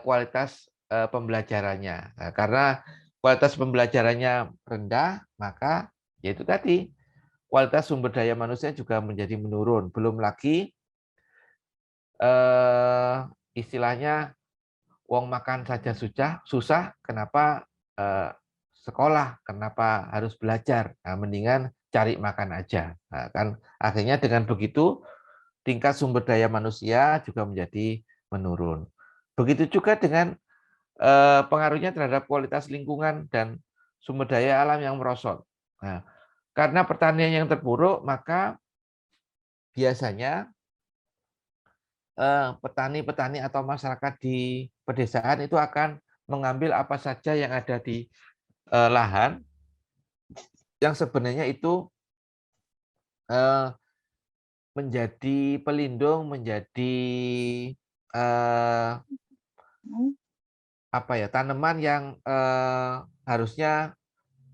kualitas pembelajarannya. Nah, karena kualitas pembelajarannya rendah, maka yaitu tadi kualitas sumber daya manusia juga menjadi menurun. Belum lagi istilahnya uang makan saja susah, kenapa sekolah, kenapa harus belajar? Nah, mendingan cari makan aja. Nah, kan akhirnya dengan begitu tingkat sumber daya manusia juga menjadi menurun. Begitu juga dengan pengaruhnya terhadap kualitas lingkungan dan sumber daya alam yang merosot. Nah, karena pertanian yang terpuruk, maka biasanya petani-petani atau masyarakat di pedesaan itu akan mengambil apa saja yang ada di lahan yang sebenarnya itu menjadi pelindung, menjadi apa ya, tanaman yang harusnya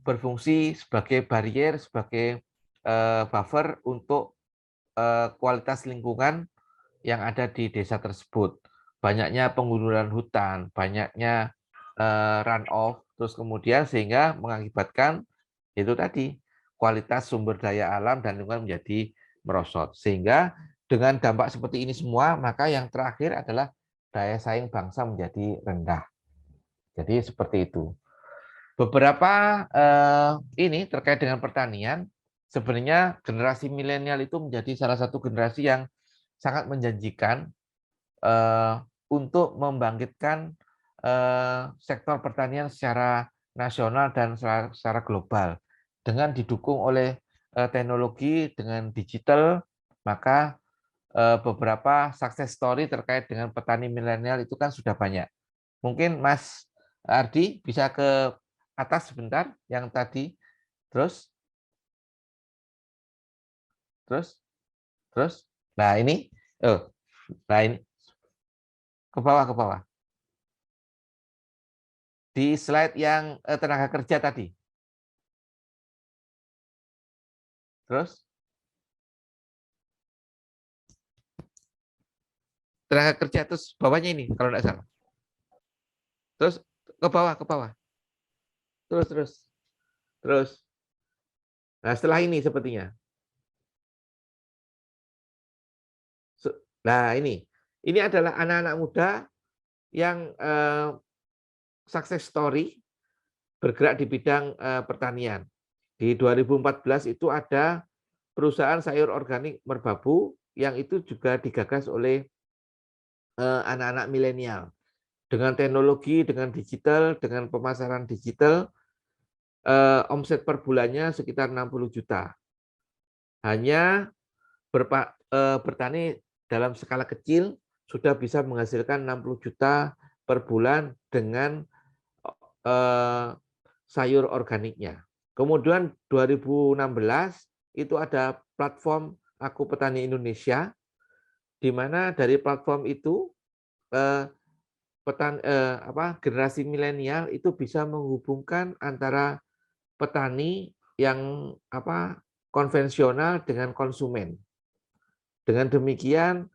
berfungsi sebagai barrier, sebagai buffer untuk kualitas lingkungan yang ada di desa tersebut. Banyaknya penggundulan hutan, banyaknya runoff, terus kemudian sehingga mengakibatkan itu tadi kualitas sumber daya alam dan lingkungan menjadi merosot. Sehingga dengan dampak seperti ini semua, maka yang terakhir adalah daya saing bangsa menjadi rendah. Jadi seperti itu. Beberapa ini terkait dengan pertanian, sebenarnya generasi milenial itu menjadi salah satu generasi yang sangat menjanjikan untuk membangkitkan sektor pertanian secara nasional dan secara global. Dengan didukung oleh teknologi, dengan digital, maka beberapa success story terkait dengan petani milenial itu kan sudah banyak. Mungkin Mas Ardi bisa ke atas sebentar, yang tadi, terus, terus, terus. Nah ini, nah ini ke bawah, ke bawah. Di slide yang tenaga kerja tadi. Terus, tenaga kerja terus bawahnya ini kalau tidak salah. Terus ke bawah, ke bawah. Terus, terus, terus. Nah setelah ini sepertinya. Nah ini adalah anak-anak muda yang success story bergerak di bidang pertanian. Di 2014 itu ada perusahaan sayur organik Merbabu yang itu juga digagas oleh anak-anak milenial. Dengan teknologi, dengan digital, dengan pemasaran digital, omset per bulannya sekitar 60 juta. Hanya bertani dalam skala kecil sudah bisa menghasilkan 60 juta per bulan dengan sayur organiknya. Kemudian 2016 itu ada platform Aku Petani Indonesia, di mana dari platform itu generasi milenial itu bisa menghubungkan antara petani yang konvensional dengan konsumen. Dengan demikian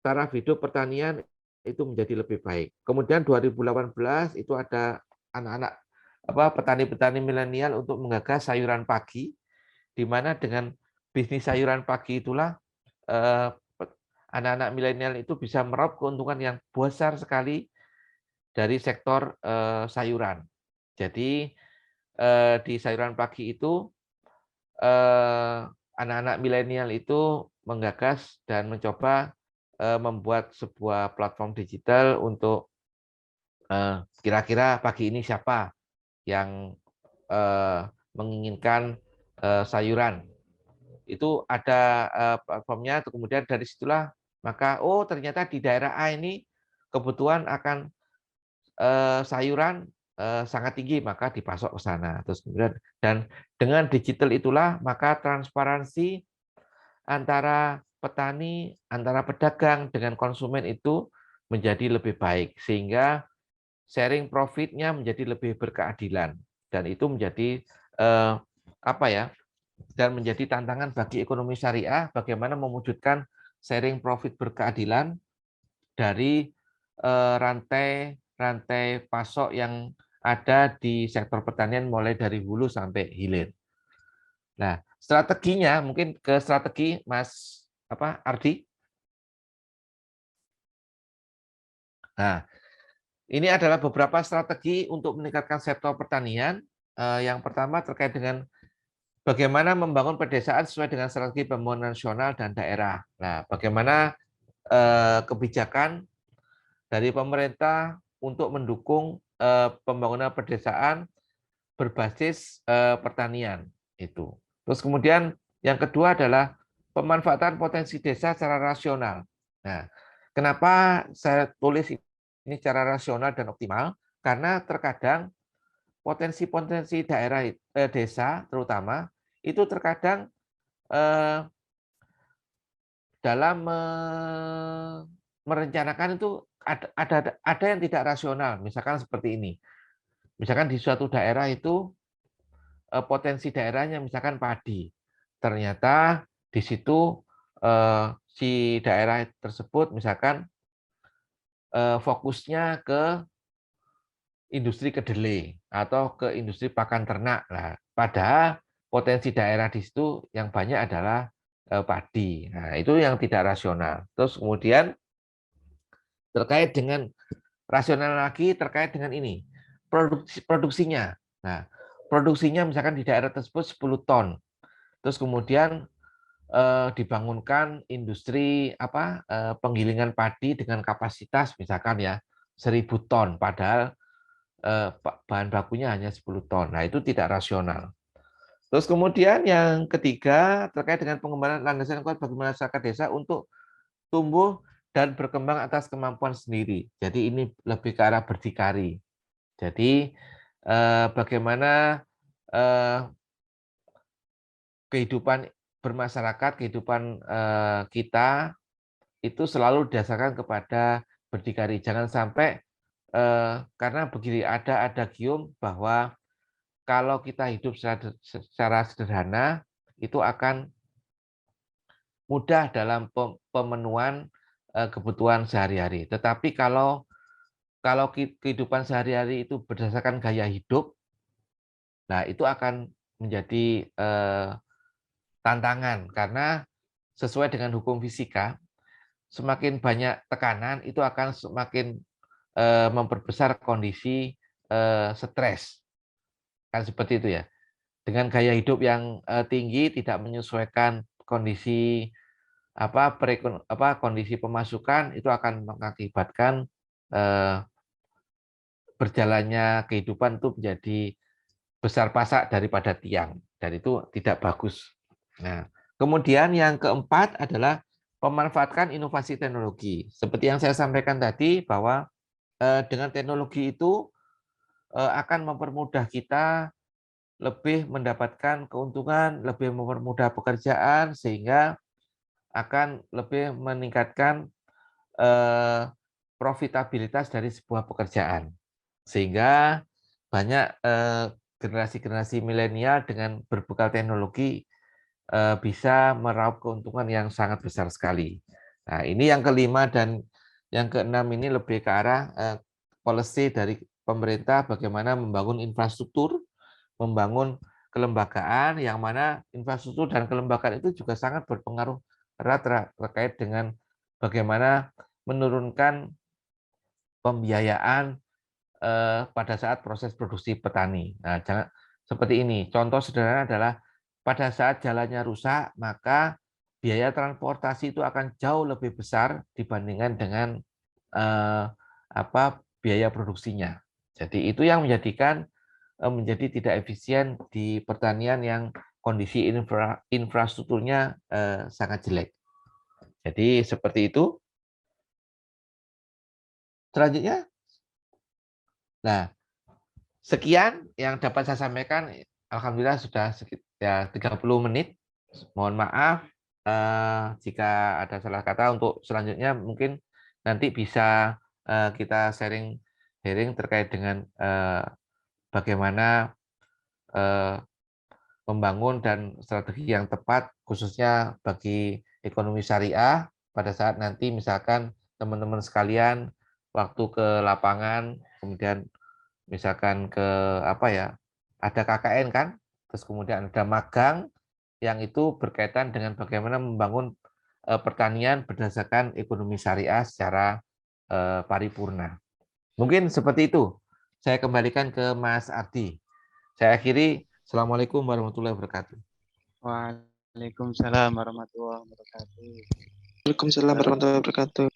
taraf hidup pertanian itu menjadi lebih baik. Kemudian 2018 itu ada anak-anak petani-petani milenial untuk menggagas sayuran pagi, di mana dengan bisnis sayuran pagi itulah anak-anak milenial itu bisa meraup keuntungan yang besar sekali dari sektor sayuran. Jadi di sayuran pagi itu anak-anak milenial itu menggagas dan mencoba membuat sebuah platform digital untuk kira-kira pagi ini siapa yang menginginkan sayuran. Itu ada platformnya, kemudian dari situlah maka ternyata di daerah A ini kebutuhan akan sayuran sangat tinggi, maka dipasok ke sana. Terus kemudian dan dengan digital itulah maka transparansi antara petani, antara pedagang dengan konsumen itu menjadi lebih baik, sehingga sharing profitnya menjadi lebih berkeadilan, dan itu menjadi dan menjadi tantangan bagi ekonomi syariah bagaimana mewujudkan sharing profit berkeadilan dari rantai pasok yang ada di sektor pertanian mulai dari hulu sampai hilir. Nah, strateginya mungkin ke strategi Mas Ardi. Nah, Ini adalah beberapa strategi untuk meningkatkan sektor pertanian. Yang pertama terkait dengan bagaimana membangun pedesaan sesuai dengan strategi pembangunan nasional dan daerah. Nah, bagaimana kebijakan dari pemerintah untuk mendukung pembangunan pedesaan berbasis pertanian itu. Terus kemudian yang kedua adalah pemanfaatan potensi desa secara rasional. Nah, kenapa saya tulis ini secara rasional dan optimal? Karena terkadang potensi-potensi daerah desa terutama itu terkadang dalam merencanakan itu ada yang tidak rasional. Misalkan seperti ini. Misalkan di suatu daerah itu potensi daerahnya misalkan padi. Ternyata di situ si daerah tersebut misalkan fokusnya ke industri kedelai atau ke industri pakan ternak. Nah, padahal potensi daerah di situ yang banyak adalah padi. Nah, itu yang tidak rasional. Terus kemudian terkait dengan rasional lagi terkait dengan ini produksinya. Nah, produksinya misalkan di daerah tersebut 10 ton. Terus kemudian dibangunkan industri penggilingan padi dengan kapasitas misalkan ya 1.000 ton, padahal bahan bakunya hanya 10 ton. Nah, itu tidak rasional. Terus kemudian yang ketiga terkait dengan pengembangan landasan kuat bagi masyarakat desa untuk tumbuh dan berkembang atas kemampuan sendiri. Jadi ini lebih ke arah berdikari. Jadi bagaimana kehidupan bermasyarakat, kehidupan kita itu selalu didasarkan kepada berdikari. Jangan sampai karena begini ada adagium bahwa kalau kita hidup secara sederhana itu akan mudah dalam pemenuhan kebutuhan sehari-hari. Tetapi kalau kehidupan sehari-hari itu berdasarkan gaya hidup, nah itu akan menjadi tantangan karena sesuai dengan hukum fisika, semakin banyak tekanan itu akan semakin memperbesar kondisi stres. Kan seperti itu ya. Dengan gaya hidup yang tinggi tidak menyesuaikan kondisi kondisi pemasukan itu akan mengakibatkan berjalannya kehidupan itu menjadi besar pasak daripada tiang dan itu tidak bagus. Nah, kemudian yang keempat adalah pemanfaatkan inovasi teknologi. Seperti yang saya sampaikan tadi bahwa dengan teknologi itu akan mempermudah kita lebih mendapatkan keuntungan, lebih mempermudah pekerjaan sehingga akan lebih meningkatkan profitabilitas dari sebuah pekerjaan. Sehingga banyak generasi-generasi milenial dengan berbekal teknologi bisa meraup keuntungan yang sangat besar sekali. Nah, ini yang kelima dan yang keenam ini lebih ke arah policy dari pemerintah bagaimana membangun infrastruktur, membangun kelembagaan yang mana infrastruktur dan kelembagaan itu juga sangat berpengaruh erat terkait dengan bagaimana menurunkan pembiayaan pada saat proses produksi petani. Nah, jangan seperti ini. Contoh sederhana adalah pada saat jalannya rusak, maka biaya transportasi itu akan jauh lebih besar dibandingkan dengan biaya produksinya. Jadi itu yang menjadikan menjadi tidak efisien di pertanian yang kondisi infrastrukturnya sangat jelek. Jadi seperti itu. Selanjutnya, nah sekian yang dapat saya sampaikan. Alhamdulillah sudah sekitar 30 menit. Mohon maaf jika ada salah kata. Untuk selanjutnya mungkin nanti bisa kita sharing terkait dengan bagaimana membangun dan strategi yang tepat khususnya bagi ekonomi syariah pada saat nanti misalkan teman-teman sekalian waktu ke lapangan, kemudian misalkan ke ada KKN kan, terus kemudian ada magang yang itu berkaitan dengan bagaimana membangun pertanian berdasarkan ekonomi syariah secara paripurna. Mungkin seperti itu. Saya kembalikan ke Mas Ardi. Saya akhiri. Assalamualaikum warahmatullahi wabarakatuh. Waalaikumsalam warahmatullahi wabarakatuh. Waalaikumsalam warahmatullahi wabarakatuh.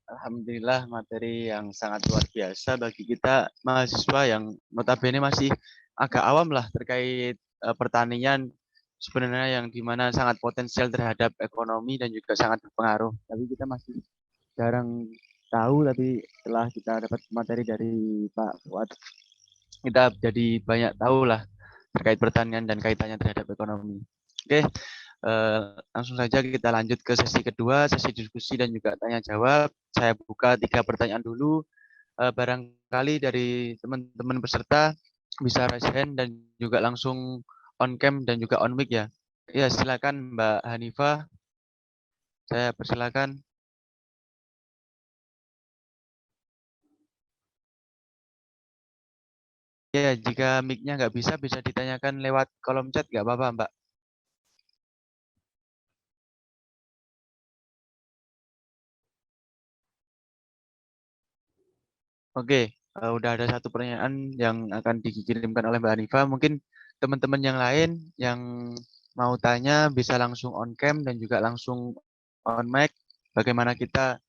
Alhamdulillah materi yang sangat luar biasa bagi kita mahasiswa yang notabene masih agak awam lah terkait pertanian sebenarnya yang dimana sangat potensial terhadap ekonomi dan juga sangat berpengaruh. Tapi kita masih jarang tahu, tapi setelah kita dapat materi dari Pak Fuad, kita jadi banyak tahu lah terkait pertanian dan kaitannya terhadap ekonomi. Oke, langsung saja kita lanjut ke sesi kedua, sesi diskusi dan juga tanya jawab. Saya buka 3 pertanyaan dulu. Barangkali dari teman-teman peserta bisa raise hand dan juga langsung on cam dan juga on mic ya. Ya, silakan Mbak Hanifah. Saya persilakan. Ya, jika mic-nya nggak bisa ditanyakan lewat kolom chat, nggak apa-apa, Mbak. Oke, udah ada satu pertanyaan yang akan dikirimkan oleh Mbak Hanifah. Mungkin teman-teman yang lain yang mau tanya bisa langsung on cam dan juga langsung on mic. Bagaimana kita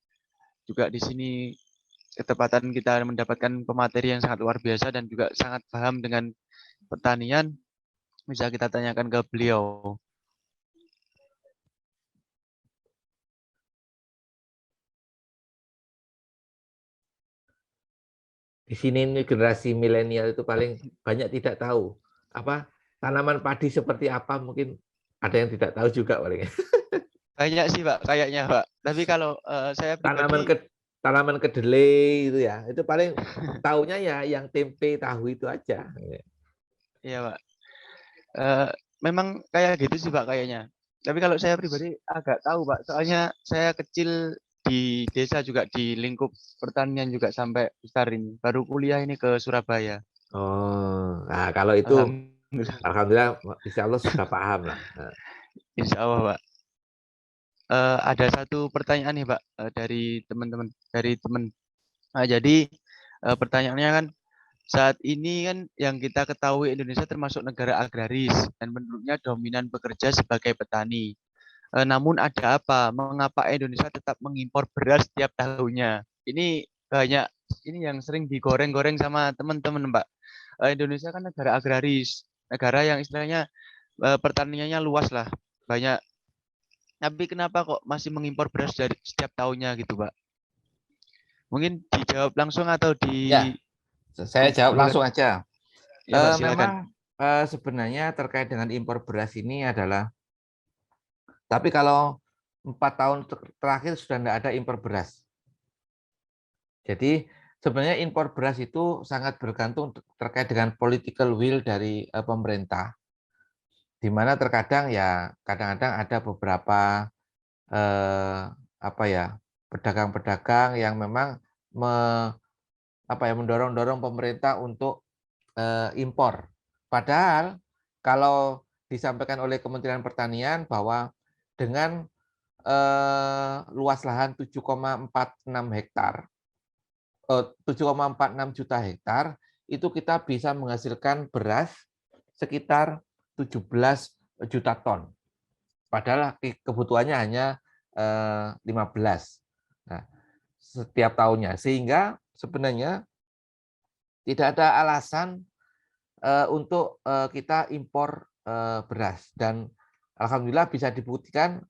juga di sini ketepatan kita mendapatkan pemateri yang sangat luar biasa dan juga sangat paham dengan pertanian, bisa kita tanyakan ke beliau. Di sini ini generasi milenial itu paling banyak tidak tahu apa tanaman padi seperti apa, mungkin ada yang tidak tahu juga paling. Banyak sih Pak, kayaknya Pak. Tapi kalau saya pribadi tanaman kedelai itu ya, itu paling tahunya ya yang tempe tahu itu aja. Iya Pak. Memang kayak gitu sih Pak kayaknya. Tapi kalau saya pribadi agak tahu Pak, soalnya saya kecil di desa juga di lingkup pertanian juga sampai besar ini. Baru kuliah ini ke Surabaya. Oh, nah kalau itu Alhamdulillah. alhamdulillah insya Allah sudah paham lah. Nah. Insya Allah Pak. Ada satu pertanyaan nih Pak dari teman-teman, dari teman. Jadi pertanyaannya kan, saat ini kan yang kita ketahui Indonesia termasuk negara agraris dan penduduknya dominan bekerja sebagai petani. Namun ada apa? Mengapa Indonesia tetap mengimpor beras setiap tahunnya? Ini banyak, ini yang sering digoreng-goreng sama teman-teman, Mbak. Indonesia kan negara agraris, negara yang istilahnya pertaniannya luas lah, banyak. Tapi kenapa kok masih mengimpor beras dari setiap tahunnya gitu, Pak? Mungkin dijawab langsung atau di... Ya, saya jawab langsung aja. Ya, Pak, silakan. Memang sebenarnya terkait dengan impor beras ini adalah, tapi kalau 4 tahun terakhir sudah tidak ada impor beras. Jadi sebenarnya impor beras itu sangat bergantung terkait dengan political will dari pemerintah, di mana terkadang ya kadang-kadang ada beberapa apa ya pedagang-pedagang yang memang mendorong-dorong pemerintah untuk impor. Padahal kalau disampaikan oleh Kementerian Pertanian bahwa dengan luas lahan 7,46 hektar, 7,46 juta hektar, itu kita bisa menghasilkan beras sekitar 17 juta ton. Padahal kebutuhannya hanya 15. Nah, setiap tahunnya. Sehingga sebenarnya tidak ada alasan untuk kita impor beras, dan alhamdulillah bisa dibuktikan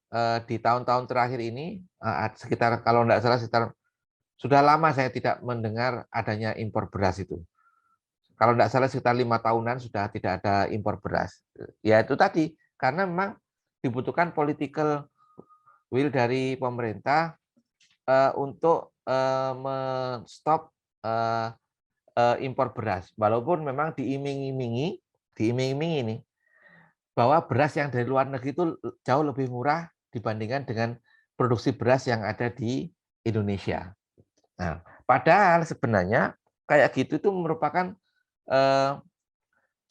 di tahun-tahun terakhir ini sekitar, kalau tidak salah, sekitar sudah lama saya tidak mendengar adanya impor beras itu. Kalau tidak salah sekitar 5 tahunan sudah tidak ada impor beras. Ya itu tadi, karena memang dibutuhkan political will dari pemerintah untuk men-stop impor beras. Walaupun memang diiming-imingi ini bahwa beras yang dari luar negeri itu jauh lebih murah dibandingkan dengan produksi beras yang ada di Indonesia. Nah, padahal sebenarnya kayak gitu itu merupakan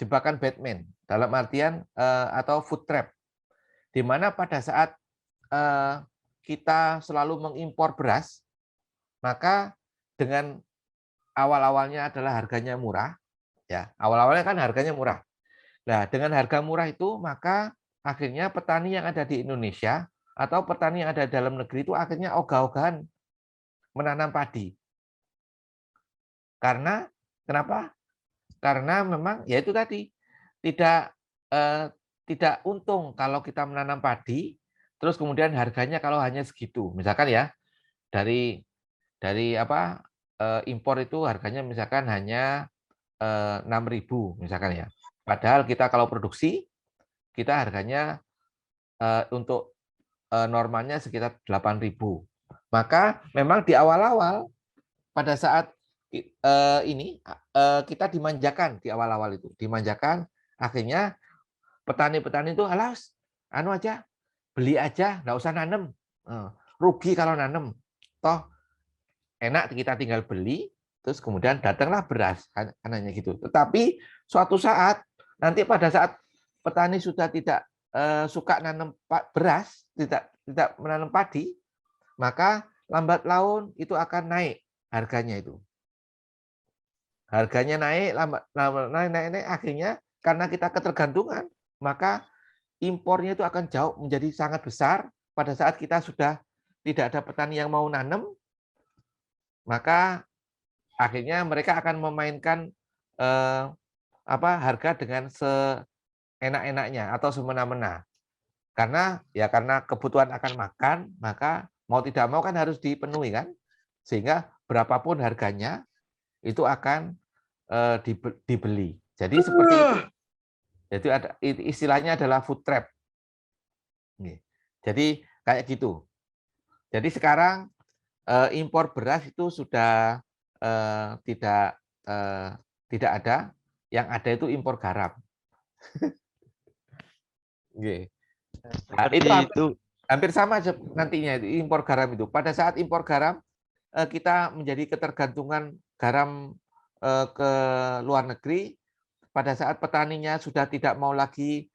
jebakan Batman, dalam artian atau food trap, di mana pada saat kita selalu mengimpor beras, maka dengan awal-awalnya adalah harganya murah, ya. Awal-awalnya kan harganya murah. Nah, dengan harga murah itu maka akhirnya petani yang ada di Indonesia atau petani yang ada di dalam negeri itu akhirnya ogah-ogahan menanam padi. Karena kenapa? Karena memang ya itu tadi tidak tidak untung kalau kita menanam padi terus kemudian harganya kalau hanya segitu. Misalkan ya dari apa impor itu harganya misalkan hanya 6.000 misalkan ya. Padahal kita kalau produksi kita harganya untuk normalnya sekitar 8.000. Maka memang di awal-awal pada saat ini kita dimanjakan di awal-awal itu, dimanjakan akhirnya petani-petani itu alas anu aja beli aja, nggak usah nanam, rugi kalau nanam, toh enak kita tinggal beli, terus kemudian datanglah beras, kan hanya gitu. Tetapi suatu saat nanti pada saat petani sudah tidak suka nanam beras, tidak menanam padi, maka lambat laun itu akan naik harganya itu. Harganya naik, naik, akhirnya karena kita ketergantungan, maka impornya itu akan jauh menjadi sangat besar pada saat kita sudah tidak ada petani yang mau nanam, maka akhirnya mereka akan memainkan harga dengan seenak-enaknya atau semena-mena. Karena kebutuhan akan makan, maka mau tidak mau kan harus dipenuhi kan, sehingga berapapun harganya itu akan dibeli. Jadi seperti itu. Jadi ada istilahnya adalah food trap. Jadi kayak gitu. Jadi sekarang impor beras itu sudah tidak ada. Yang ada itu impor garam. Nah, itu hampir sama nantinya impor garam itu. Pada saat impor garam kita menjadi ketergantungan garam ke luar negeri. Pada saat petaninya sudah tidak mau lagi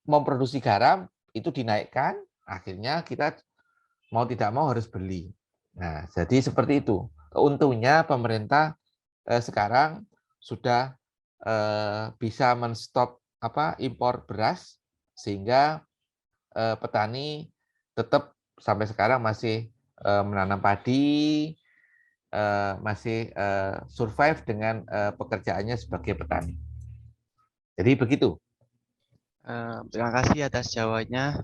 memproduksi garam, itu dinaikkan, akhirnya kita mau tidak mau harus beli. Nah, jadi seperti itu. Untungnya pemerintah sekarang sudah bisa menstop impor beras sehingga petani tetap sampai sekarang masih menanam padi, masih survive dengan pekerjaannya sebagai petani. Jadi begitu. Terima kasih atas jawabannya,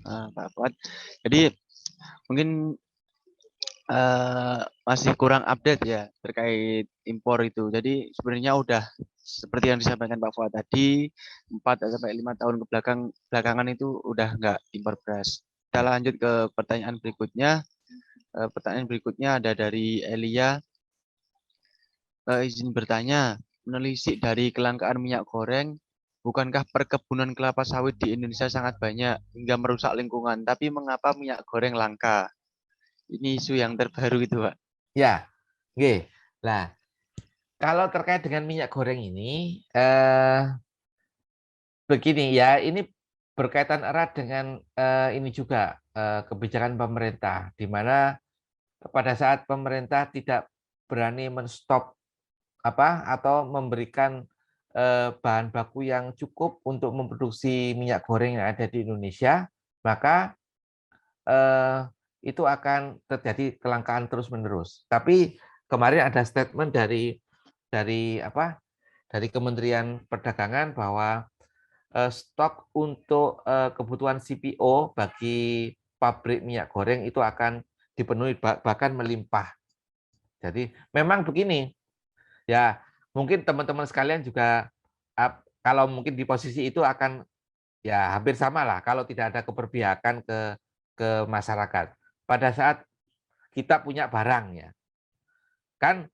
Pak Fuad. Jadi mungkin masih kurang update ya terkait impor itu. Jadi sebenarnya udah seperti yang disampaikan Pak Fuad tadi, 4-5 tahun belakangan itu udah nggak impor beras. Kita lanjut ke pertanyaan berikutnya. Pertanyaan berikutnya ada dari Elia. Izin bertanya, menelisik dari kelangkaan minyak goreng, bukankah perkebunan kelapa sawit di Indonesia sangat banyak hingga merusak lingkungan? Tapi mengapa minyak goreng langka? Ini isu yang terbaru itu, Pak. Ya, oke. Nah, kalau terkait dengan minyak goreng ini, begini ya, ini berkaitan erat dengan ini juga kebijakan pemerintah, di mana pada saat pemerintah tidak berani menstop atau memberikan bahan baku yang cukup untuk memproduksi minyak goreng yang ada di Indonesia, maka itu akan terjadi kelangkaan terus-menerus. Tapi kemarin ada statement dari Kementerian Perdagangan bahwa stok untuk kebutuhan CPO bagi pabrik minyak goreng itu akan dipenuhi bahkan melimpah. Jadi memang begini, ya mungkin teman-teman sekalian juga kalau mungkin di posisi itu akan ya hampir sama lah kalau tidak ada keberpihakan ke masyarakat. Pada saat kita punya barang ya, kan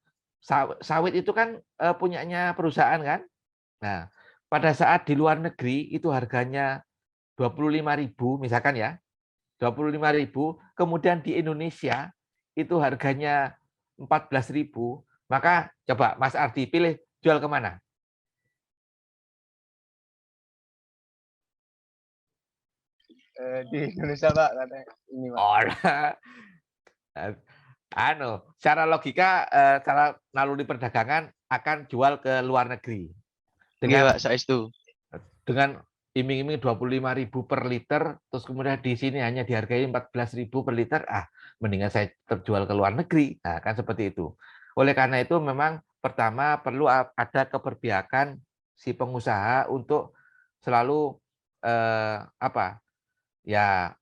sawit itu kan punyanya perusahaan kan. Nah, pada saat di luar negeri itu harganya 25.000 misalkan ya, 25.000, kemudian di Indonesia itu harganya 14.000, maka coba Mas Ardi pilih jual kemana? Di Indonesia, Pak, katanya ini, Pak. Oh, Secara logika, secara naluri perdagangan akan jual ke luar negeri Nggih, dengan Pak, saestu. iming-iming 25.000 per liter, terus kemudian di sini hanya dihargai 14.000 per liter, mendingan saya terjual ke luar negeri. Nah, kan seperti itu. Oleh karena itu memang pertama perlu ada keberpihakan si pengusaha untuk selalu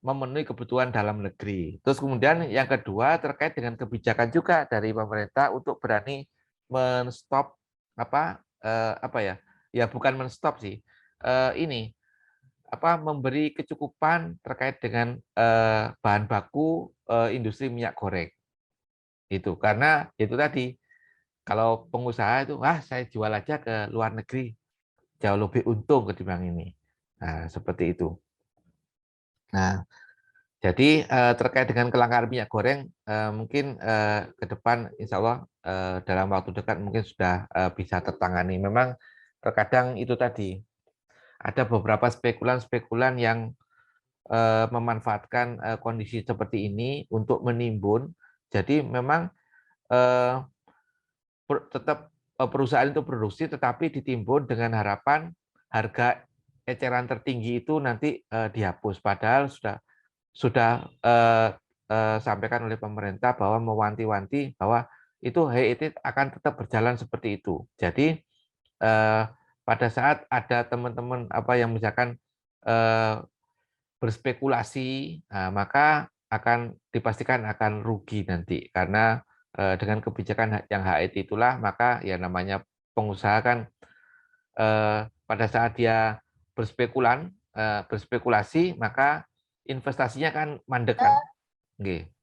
memenuhi kebutuhan dalam negeri. Terus kemudian yang kedua terkait dengan kebijakan juga dari pemerintah untuk berani menstop bukan menstop sih, memberi kecukupan terkait dengan bahan baku industri minyak goreng. Itu karena itu tadi kalau pengusaha itu saya jual aja ke luar negeri jauh lebih untung ketimbang ini. Nah, seperti itu. Nah, jadi terkait dengan kelangkaan minyak goreng mungkin ke depan insya Allah dalam waktu dekat mungkin sudah bisa tertangani. Memang terkadang itu tadi ada beberapa spekulan-spekulan yang memanfaatkan kondisi seperti ini untuk menimbun. Jadi memang tetap perusahaan itu produksi tetapi ditimbun dengan harapan harga eceran tertinggi itu nanti dihapus. Padahal sudah sampaikan oleh pemerintah bahwa mewanti-wanti bahwa itu HET akan tetap berjalan seperti itu. Jadi pada saat ada teman-teman yang misalkan berspekulasi, maka akan dipastikan akan rugi nanti karena dengan kebijakan yang HET itulah maka ya namanya pengusaha kan pada saat dia berspekulasi maka investasinya kan mandek kan.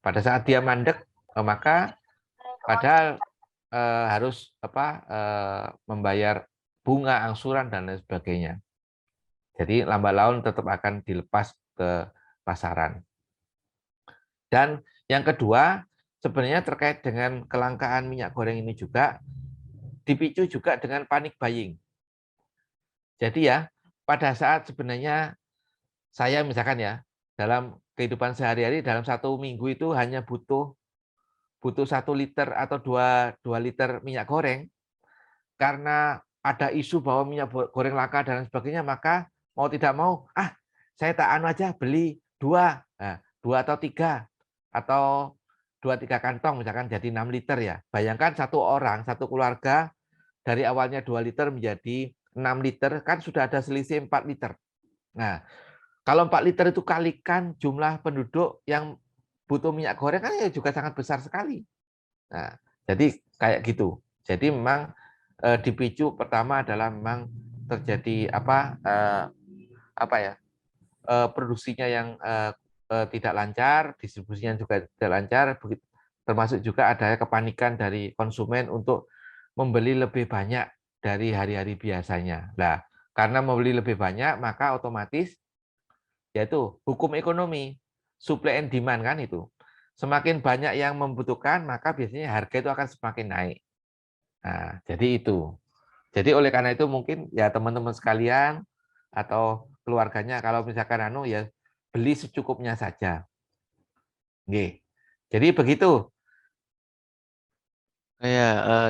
Pada saat dia mandek maka padahal harus membayar bunga angsuran dan lain sebagainya. Jadi lambat laun tetap akan dilepas ke pasaran. Dan yang kedua, sebenarnya terkait dengan kelangkaan minyak goreng ini juga dipicu juga dengan panic buying. Jadi ya, pada saat sebenarnya saya misalkan ya, dalam kehidupan sehari-hari dalam 1 minggu itu hanya butuh 1 liter atau 2 liter minyak goreng, karena ada isu bahwa minyak goreng langka dan sebagainya, maka mau tidak mau, saya tak aja beli 2 atau 3 atau 2-3 kantong misalkan jadi 6 liter ya. Bayangkan satu orang, satu keluarga dari awalnya 2 liter menjadi 6 liter kan sudah ada selisih 4 liter. Nah, kalau 4 liter itu kalikan jumlah penduduk yang butuh minyak goreng kan ya juga sangat besar sekali. Nah, jadi kayak gitu. Jadi memang dipicu pertama adalah memang terjadi produksinya yang tidak lancar, distribusinya juga tidak lancar, termasuk juga adanya kepanikan dari konsumen untuk membeli lebih banyak dari hari-hari biasanya. Nah, karena membeli lebih banyak, maka otomatis yaitu hukum ekonomi, supply and demand kan itu. Semakin banyak yang membutuhkan, maka biasanya harga itu akan semakin naik. Nah, jadi itu. Jadi oleh karena itu mungkin ya teman-teman sekalian atau keluarganya kalau misalkan ya beli secukupnya saja. Nggih. Jadi begitu.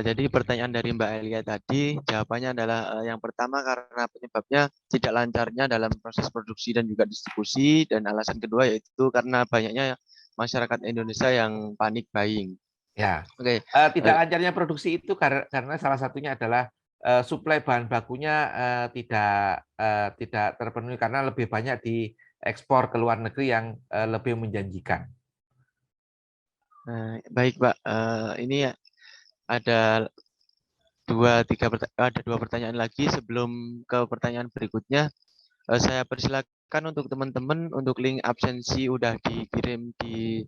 Jadi pertanyaan dari Mbak Elia tadi, jawabannya adalah yang pertama karena penyebabnya tidak lancarnya dalam proses produksi dan juga distribusi, dan alasan kedua yaitu karena banyaknya masyarakat Indonesia yang panik buying. Ya. Oke. Tidak lancarnya produksi itu karena salah satunya adalah suplai bahan bakunya tidak terpenuhi karena lebih banyak diekspor ke luar negeri yang lebih menjanjikan. Baik, Pak. Ini ada dua pertanyaan lagi sebelum ke pertanyaan berikutnya. Saya persilakan untuk teman-teman untuk link absensi udah dikirim di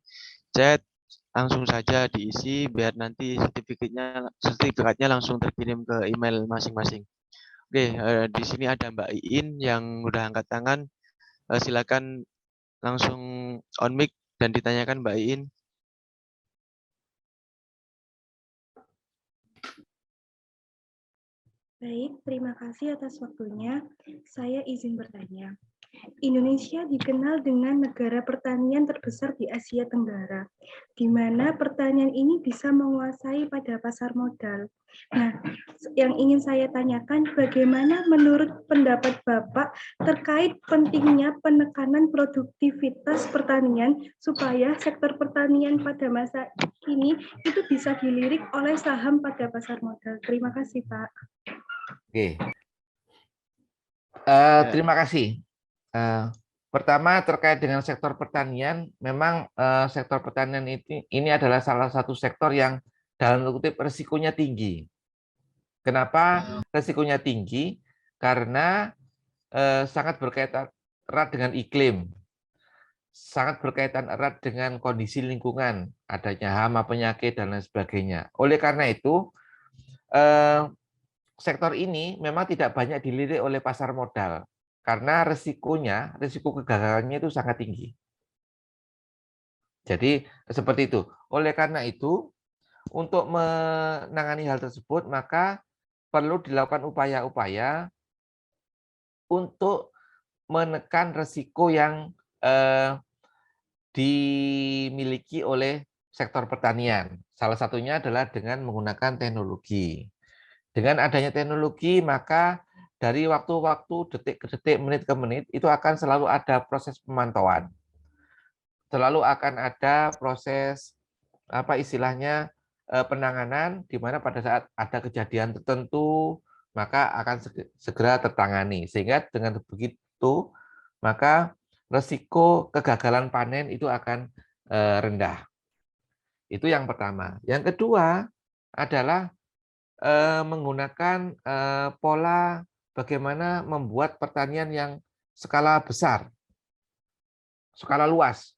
chat, langsung saja diisi biar nanti sertifikatnya langsung terkirim ke email masing-masing. Oke, di sini ada Mbak Iin yang udah angkat tangan. Silakan langsung on mic dan ditanyakan Mbak Iin. Baik, terima kasih atas waktunya. Saya izin bertanya. Indonesia dikenal dengan negara pertanian terbesar di Asia Tenggara, di mana pertanian ini bisa menguasai pada pasar modal. Nah, yang ingin saya tanyakan, bagaimana menurut pendapat Bapak terkait pentingnya penekanan produktivitas pertanian supaya sektor pertanian pada masa kini itu bisa dilirik oleh saham pada pasar modal. Terima kasih, Pak. Oke. Terima kasih. Pertama terkait dengan sektor pertanian, memang sektor pertanian ini adalah salah satu sektor yang dalam tanda kutip risikonya tinggi. Kenapa risikonya tinggi? Karena sangat berkaitan erat dengan iklim, sangat berkaitan erat dengan kondisi lingkungan, adanya hama, penyakit, dan lain sebagainya. Oleh karena itu, sektor ini memang tidak banyak dilirik oleh pasar modal, karena risiko kegagalannya itu sangat tinggi. Jadi seperti itu. Oleh karena itu, untuk menangani hal tersebut, maka perlu dilakukan upaya-upaya untuk menekan risiko yang dimiliki oleh sektor pertanian. Salah satunya adalah dengan menggunakan teknologi. Dengan adanya teknologi, maka dari waktu-waktu, detik ke detik, menit ke menit, itu akan selalu ada proses pemantauan. Selalu akan ada proses apa istilahnya penanganan, di mana pada saat ada kejadian tertentu, maka akan segera tertangani. Sehingga dengan begitu, maka resiko kegagalan panen itu akan rendah. Itu yang pertama. Yang kedua adalah menggunakan pola bagaimana membuat pertanian yang skala besar, skala luas.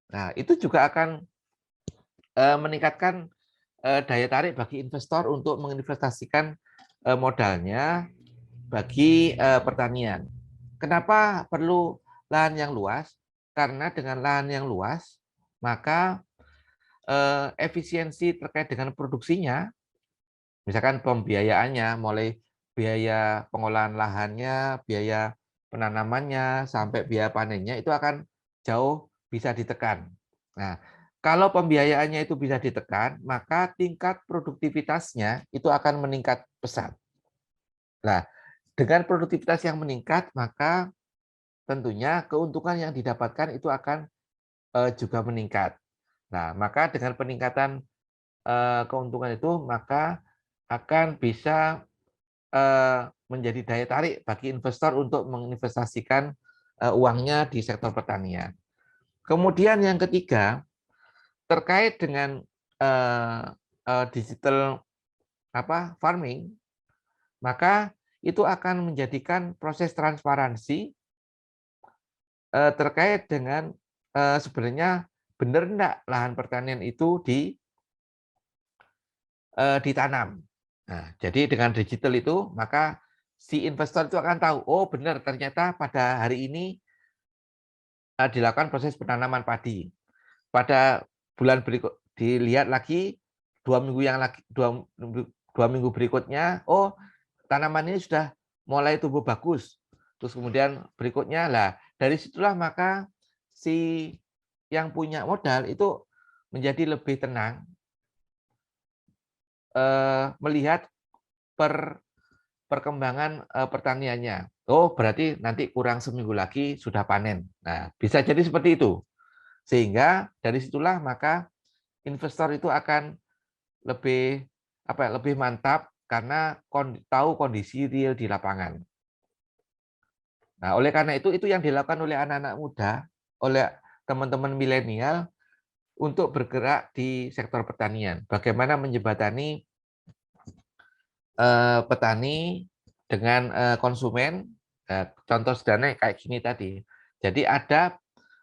Nah, itu juga akan meningkatkan daya tarik bagi investor untuk menginvestasikan modalnya bagi pertanian. Kenapa perlu lahan yang luas? Karena dengan lahan yang luas, maka efisiensi terkait dengan produksinya, misalkan pembiayaannya, mulai biaya pengolahan lahannya, biaya penanamannya, sampai biaya panennya, itu akan jauh bisa ditekan. Nah, kalau pembiayaannya itu bisa ditekan, maka tingkat produktivitasnya itu akan meningkat pesat. Nah, dengan produktivitas yang meningkat, maka tentunya keuntungan yang didapatkan itu akan juga meningkat. Nah, maka dengan peningkatan keuntungan itu, maka akan bisa menjadi daya tarik bagi investor untuk menginvestasikan uangnya di sektor pertanian. Kemudian yang ketiga, terkait dengan digital farming, maka itu akan menjadikan proses transparansi terkait dengan sebenarnya benar enggak lahan pertanian itu ditanam. Nah, jadi dengan digital itu, maka si investor itu akan tahu, oh benar ternyata pada hari ini dilakukan proses penanaman padi. Pada bulan berikut dilihat lagi 2 minggu berikutnya, oh tanaman ini sudah mulai tumbuh bagus. Terus kemudian berikutnya lah, dari situlah maka si yang punya modal itu menjadi lebih tenang melihat perkembangan pertaniannya. Oh, berarti nanti kurang seminggu lagi sudah panen. Nah, bisa jadi seperti itu. Sehingga dari situlah maka investor itu akan lebih mantap karena tahu kondisi real di lapangan. Nah, oleh karena itu yang dilakukan oleh anak-anak muda, oleh teman-teman milenial untuk bergerak di sektor pertanian. Bagaimana menjembatani petani dengan konsumen. Contoh sederhana kayak gini tadi. Jadi ada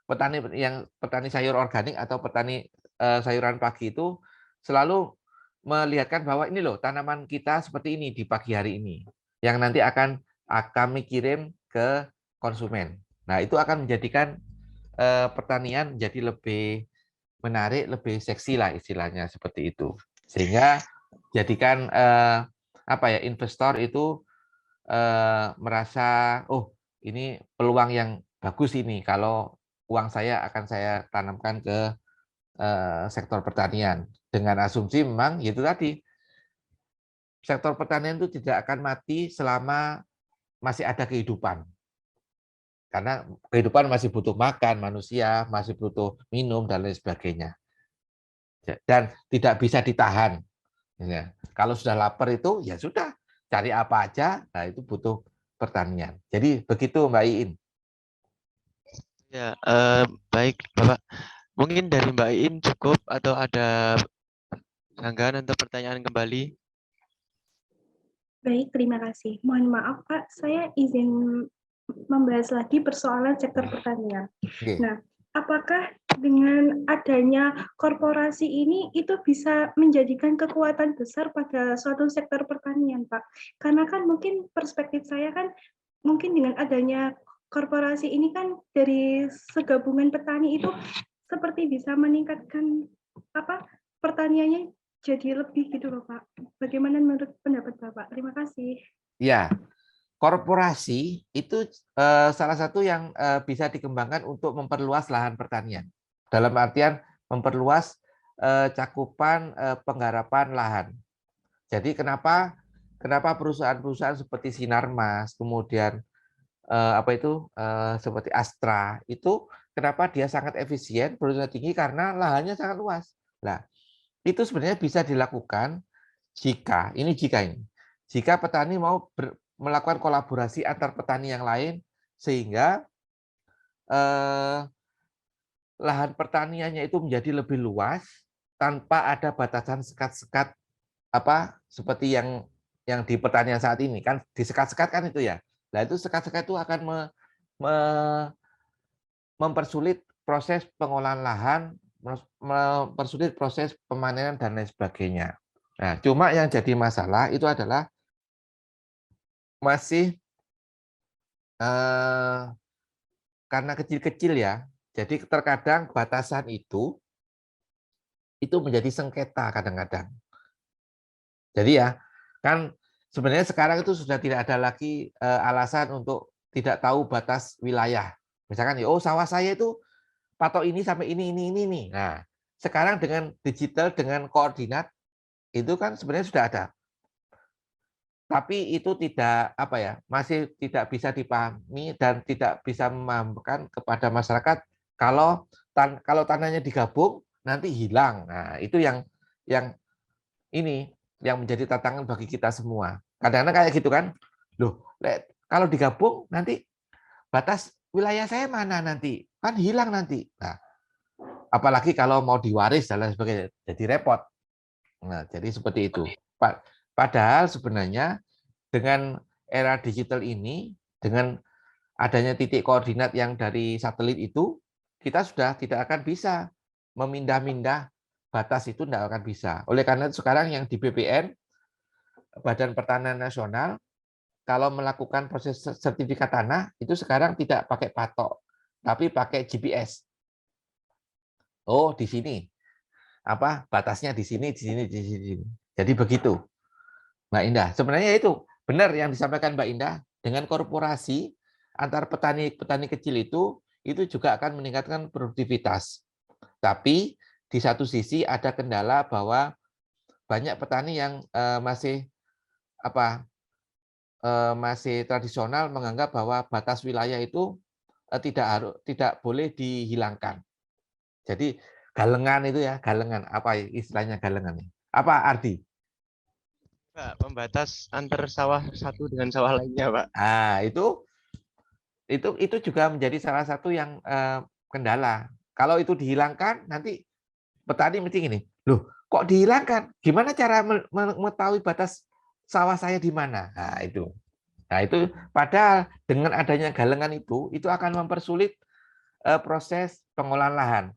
petani sayur organik atau petani sayuran pagi itu selalu melihatkan bahwa ini loh tanaman kita seperti ini di pagi hari ini yang nanti akan kami kirim ke konsumen. Nah, itu akan menjadikan pertanian jadi lebih menarik, lebih seksi lah istilahnya seperti itu. Sehingga jadikan investor itu merasa oh ini peluang yang bagus ini kalau uang saya akan saya tanamkan ke sektor pertanian. Dengan asumsi memang itu tadi, sektor pertanian itu tidak akan mati selama masih ada kehidupan. Karena kehidupan masih butuh makan, manusia masih butuh minum, dan lain sebagainya. Dan tidak bisa ditahan. Ya. Kalau sudah lapar itu, ya sudah, cari apa aja, nah itu butuh pertanian. Jadi begitu Mbak Iin. Ya, baik Bapak. Mungkin dari Mbak Iin cukup atau ada sanggahan atau pertanyaan kembali? Baik, terima kasih. Mohon maaf Pak, saya izin membahas lagi persoalan sektor pertanian. Oke. Nah, apakah dengan adanya korporasi ini itu bisa menjadikan kekuatan besar pada suatu sektor pertanian, Pak? Karena kan mungkin perspektif saya kan mungkin dengan adanya korporasi ini kan dari segabungan petani itu seperti bisa meningkatkan pertaniannya jadi lebih gitu loh Pak. Bagaimana menurut pendapat Bapak? Terima kasih. Ya, korporasi itu salah satu yang bisa dikembangkan untuk memperluas lahan pertanian. Dalam artian memperluas cakupan penggarapan lahan. Jadi kenapa perusahaan-perusahaan seperti Sinarmas, kemudian seperti Astra itu kenapa dia sangat efisien, produktivitasnya tinggi karena lahannya sangat luas. Nah, itu sebenarnya bisa dilakukan jika petani mau melakukan kolaborasi antar petani yang lain sehingga lahan pertaniannya itu menjadi lebih luas tanpa ada batasan sekat-sekat seperti yang di pertanian saat ini kan disekat-sekat kan itu ya. Nah itu sekat-sekat itu akan mempersulit proses pengolahan lahan, mempersulit proses pemanenan dan lain sebagainya. Nah, cuma yang jadi masalah itu adalah masih karena kecil-kecil ya. Jadi terkadang batasan itu menjadi sengketa kadang-kadang. Jadi ya, kan sebenarnya sekarang itu sudah tidak ada lagi alasan untuk tidak tahu batas wilayah. Misalkan, oh sawah saya itu patok ini sampai ini nih. Nah, sekarang dengan digital, dengan koordinat, itu kan sebenarnya sudah ada. Tapi itu tidak masih tidak bisa dipahami dan tidak bisa memahamkan kepada masyarakat kalau tanahnya digabung nanti hilang. Nah, itu yang menjadi tantangan bagi kita semua. Kadang-kadang kayak gitu kan. Loh, kalau digabung nanti batas wilayah saya mana nanti? Kan hilang nanti. Nah, apalagi kalau mau diwaris dan lain sebagainya, jadi repot. Nah, jadi seperti itu. Padahal sebenarnya dengan era digital ini, dengan adanya titik koordinat yang dari satelit itu, kita sudah tidak akan bisa memindah-mindah batas itu, tidak akan bisa. Oleh karena itu sekarang yang di BPN, Badan Pertanahan Nasional, kalau melakukan proses sertifikat tanah, itu sekarang tidak pakai patok, tapi pakai GPS. Oh, di sini. Batasnya di sini. Jadi begitu. Mbak Indah, sebenarnya itu benar yang disampaikan Mbak Indah, dengan korporasi antar petani kecil itu juga akan meningkatkan produktivitas. Tapi di satu sisi ada kendala bahwa banyak petani yang masih tradisional menganggap bahwa batas wilayah itu tidak boleh dihilangkan. Jadi galengan itu ya, apa istilahnya galengan? Apa Ardi? Pak, pembatas antar sawah satu dengan sawah lainnya, Pak. Nah, itu juga menjadi salah satu yang kendala. Kalau itu dihilangkan, nanti petani mesti gini, loh kok dihilangkan? Gimana cara mengetahui batas sawah saya di mana? Nah, itu padahal dengan adanya galengan itu akan mempersulit proses pengolahan lahan.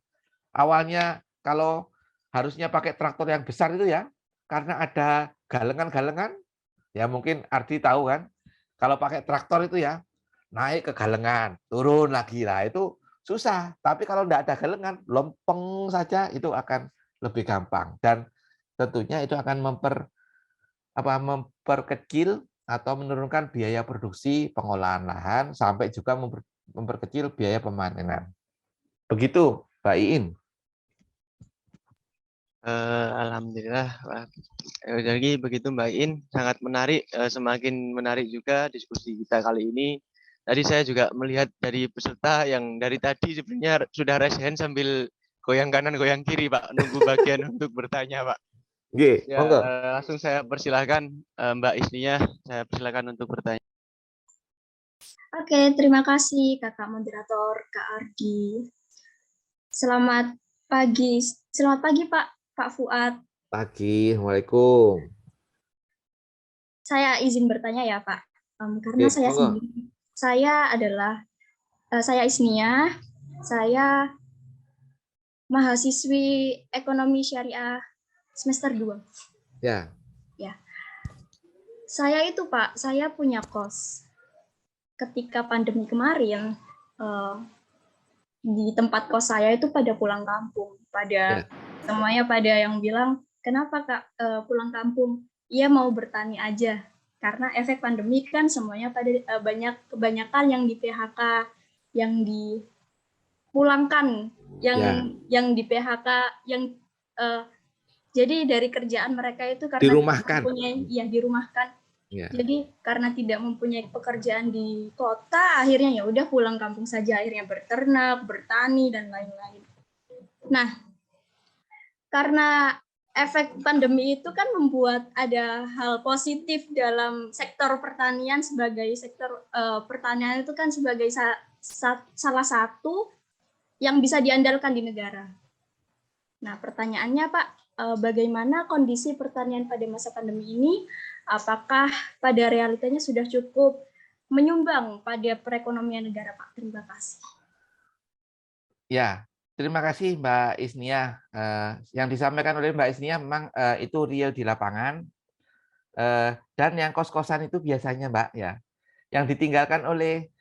Awalnya kalau harusnya pakai traktor yang besar itu ya, karena ada galengan-galengan, ya mungkin Ardi tahu kan, kalau pakai traktor itu ya, naik ke galengan, turun lagi lah, itu susah. Tapi kalau tidak ada galengan, lempeng saja itu akan lebih gampang. Dan tentunya itu akan memperkecil atau menurunkan biaya produksi pengolahan lahan, sampai juga memperkecil biaya pemanenan. Begitu, Mbak Iin. Alhamdulillah, Pak. Jadi begitu Mbak In, sangat menarik, semakin menarik juga diskusi kita kali ini. Tadi saya juga melihat dari peserta yang dari tadi sebenarnya sudah raise hand sambil goyang kanan goyang kiri Pak, nunggu bagian untuk bertanya Pak. Oke, Ya, monggo. langsung saya persilahkan Mbak Isnia, saya persilahkan untuk bertanya. Oke, terima kasih Kakak Moderator, Kak Ardi. Selamat pagi Pak Fuad. Pagi, Assalamualaikum. Saya izin bertanya ya Pak, karena Oke, saya monggo. sendiri, saya Isnia, saya mahasiswi Ekonomi Syariah semester 2. Ya. Saya itu Pak, saya punya kos. Ketika pandemi kemarin, di tempat kos saya itu pada pulang kampung, semuanya pada yang bilang, kenapa Kak pulang kampung? Iya mau bertani aja, karena efek pandemi kan semuanya pada kebanyakan yang di PHK, yang dipulangkan, yang di PHK, yang jadi dari kerjaan mereka itu karena dirumahkan. Dirumahkan. Ya. Jadi karena tidak mempunyai pekerjaan di kota, akhirnya ya udah pulang kampung saja, akhirnya berternak, bertani dan lain-lain. Nah, karena efek pandemi itu kan membuat ada hal positif dalam sektor pertanian sebagai sektor pertanian itu kan sebagai salah satu yang bisa diandalkan di negara. Nah, pertanyaannya Pak, bagaimana kondisi pertanian pada masa pandemi ini? Apakah pada realitanya sudah cukup menyumbang pada perekonomian negara, Pak? Terima kasih. Ya, terima kasih Mbak Isnia. Yang disampaikan oleh Mbak Isnia memang itu real di lapangan. Dan yang kos-kosan itu biasanya Mbak ya, yang ditinggalkan oleh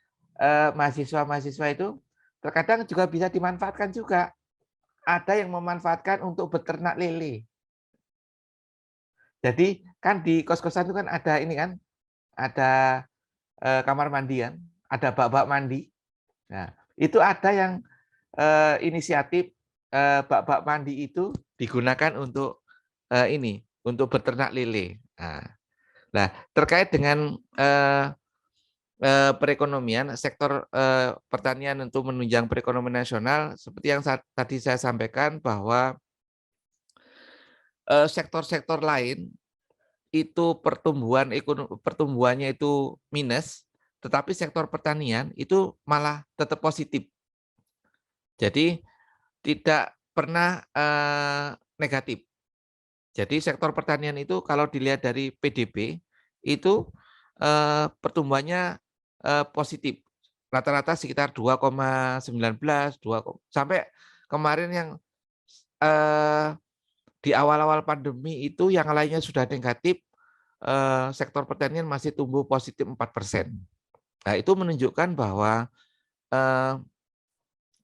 mahasiswa-mahasiswa itu terkadang juga bisa dimanfaatkan juga. Ada yang memanfaatkan untuk beternak lele. Jadi kan di kos-kosan itu kan ada ini kan, ada kamar mandi kan, ada bak-bak mandi. Nah, itu ada yang inisiatif bak-bak mandi itu digunakan untuk untuk beternak lele. Nah, terkait dengan perekonomian, sektor pertanian untuk menunjang perekonomian nasional, seperti yang tadi saya sampaikan bahwa sektor-sektor lain itu pertumbuhannya itu minus, tetapi sektor pertanian itu malah tetap positif. Jadi tidak pernah negatif. Jadi sektor pertanian itu kalau dilihat dari PDB itu pertumbuhannya positif. Rata-rata sekitar 2,19, sampai kemarin yang di awal-awal pandemi itu yang lainnya sudah negatif, sektor pertanian masih tumbuh positif 4%. Nah, itu menunjukkan bahwa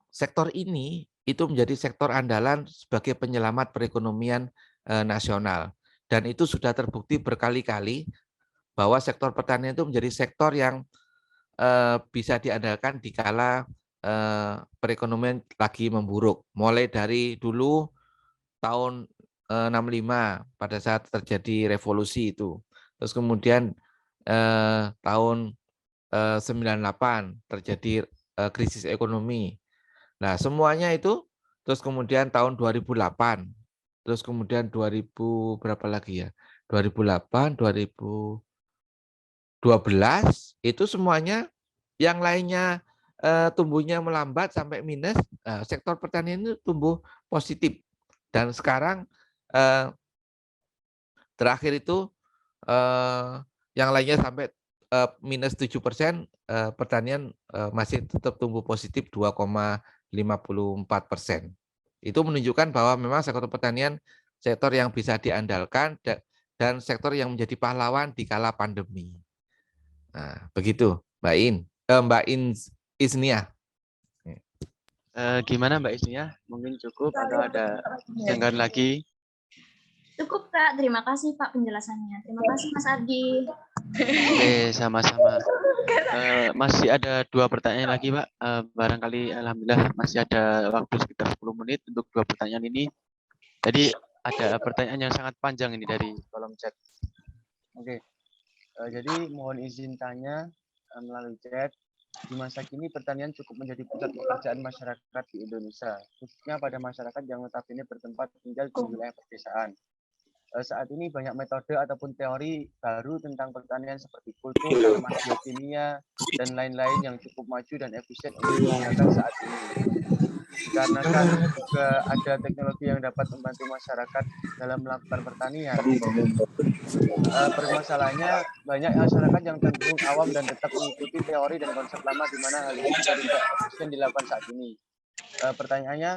sektor ini itu menjadi sektor andalan sebagai penyelamat perekonomian nasional. Dan itu sudah terbukti berkali-kali bahwa sektor pertanian itu menjadi sektor yang bisa diandalkan di kala perekonomian lagi memburuk. Mulai dari dulu tahun 65 pada saat terjadi revolusi itu. Terus kemudian tahun 98 terjadi krisis ekonomi. Nah, semuanya itu terus kemudian tahun 2008. Terus kemudian 2000 berapa lagi ya? 2008, 2012 itu semuanya yang lainnya tumbuhnya melambat sampai minus, sektor pertanian itu tumbuh positif. Dan sekarang terakhir itu yang lainnya sampai minus 7%, pertanian masih tetap tumbuh positif 2,54%. Itu menunjukkan bahwa memang sektor pertanian sektor yang bisa diandalkan dan sektor yang menjadi pahlawan di kala pandemi. Nah, begitu Mbak Isnia. Gimana Mbak Isnia? Mungkin cukup atau ada tanggapan lagi? Cukup Kak, terima kasih Pak penjelasannya. Terima kasih Mas Ardi. Oke, sama-sama. Masih ada 2 pertanyaan lagi, Pak. Barangkali alhamdulillah masih ada waktu sekitar 10 menit untuk 2 pertanyaan ini. Jadi ada pertanyaan yang sangat panjang ini dari kolom chat. Oke. Jadi mohon izin tanya melalui chat. Di masa kini pertanian cukup menjadi pusat pekerjaan masyarakat di Indonesia, khususnya pada masyarakat yang notabene bertempat tinggal di wilayah pedesaan. Saat ini banyak metode ataupun teori baru tentang pertanian seperti kultur, tanaman biokimia, dan lain-lain yang cukup maju dan efisien untuk digunakan saat ini. Dikarenakan juga ada teknologi yang dapat membantu masyarakat dalam melakukan pertanian. Permasalahannya banyak masyarakat yang cenderung awam dan tetap mengikuti teori dan konsep lama di mana hal ini tidak efisien dilakukan saat ini. Pertanyaannya,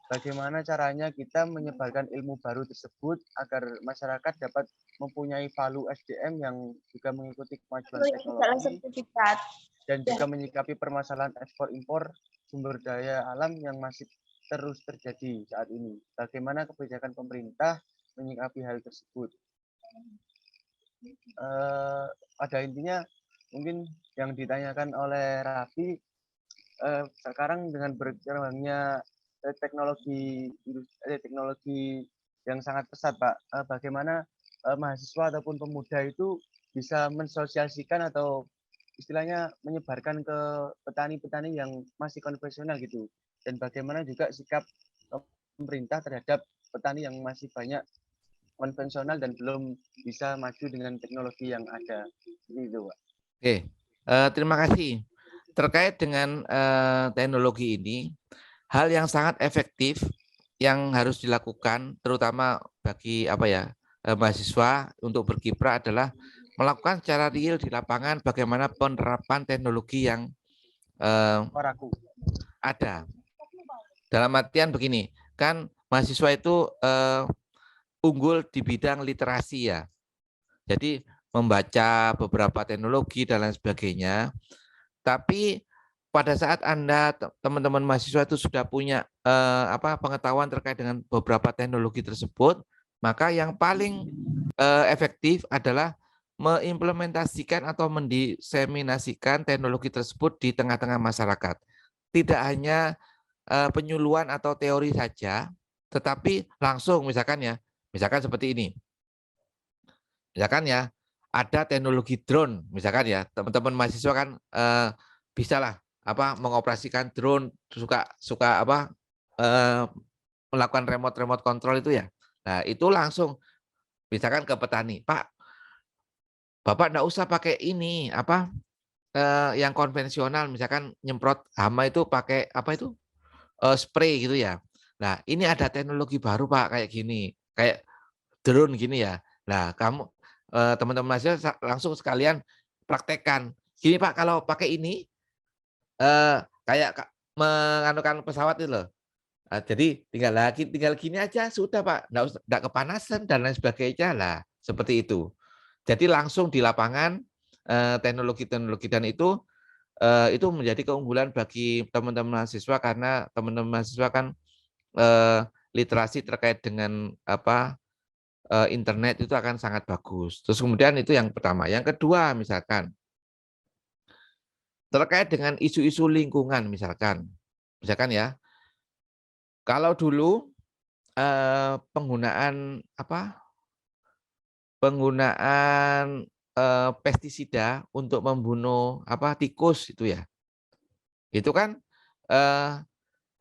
bagaimana caranya kita menyebarkan ilmu baru tersebut agar masyarakat dapat mempunyai value SDM yang juga mengikuti kemajuan teknologi dan juga menyikapi permasalahan ekspor-impor sumber daya alam yang masih terus terjadi saat ini. Bagaimana kebijakan pemerintah menyikapi hal tersebut? Pada intinya mungkin yang ditanyakan oleh Raffi, sekarang dengan berkembangnya teknologi yang sangat pesat, Pak. Bagaimana mahasiswa ataupun pemuda itu bisa mensosialisasikan atau istilahnya menyebarkan ke petani-petani yang masih konvensional gitu. Dan bagaimana juga sikap pemerintah terhadap petani yang masih banyak konvensional dan belum bisa maju dengan teknologi yang ada. Gitu, Pak. Oke, terima kasih. Terkait dengan teknologi ini, hal yang sangat efektif yang harus dilakukan, terutama bagi mahasiswa untuk berkiprah adalah melakukan secara real di lapangan bagaimana penerapan teknologi yang ada. Dalam artian begini, kan mahasiswa itu unggul di bidang literasi ya. Jadi membaca beberapa teknologi dan lain sebagainya. Tapi pada saat Anda teman-teman mahasiswa itu sudah punya pengetahuan terkait dengan beberapa teknologi tersebut, maka yang paling efektif adalah mengimplementasikan atau mendiseminasikan teknologi tersebut di tengah-tengah masyarakat. Tidak hanya penyuluhan atau teori saja, tetapi langsung misalkan seperti ini. Misalkan ya, ada teknologi drone, misalkan ya, teman-teman mahasiswa kan bisalah mengoperasikan drone, melakukan remote control itu ya. Nah, itu langsung misalkan ke petani, Pak, Bapak enggak usah pakai ini yang konvensional, misalkan nyemprot hama itu pakai spray gitu ya. Nah, ini ada teknologi baru Pak kayak gini, kayak drone gini ya. Nah, kamu teman-teman mahasiswa langsung sekalian praktekkan. Gini Pak, kalau pakai ini kayak menganukan pesawat itu loh. Jadi tinggal gini aja sudah Pak, enggak kepanasan dan lain sebagainya lah, seperti itu. Jadi langsung di lapangan teknologi-teknologi dan itu menjadi keunggulan bagi teman-teman mahasiswa karena teman-teman mahasiswa kan literasi terkait dengan internet itu akan sangat bagus. Terus kemudian itu yang pertama. Yang kedua misalkan terkait dengan isu-isu lingkungan misalkan ya. Kalau dulu penggunaan pestisida untuk membunuh tikus itu ya. Itu kan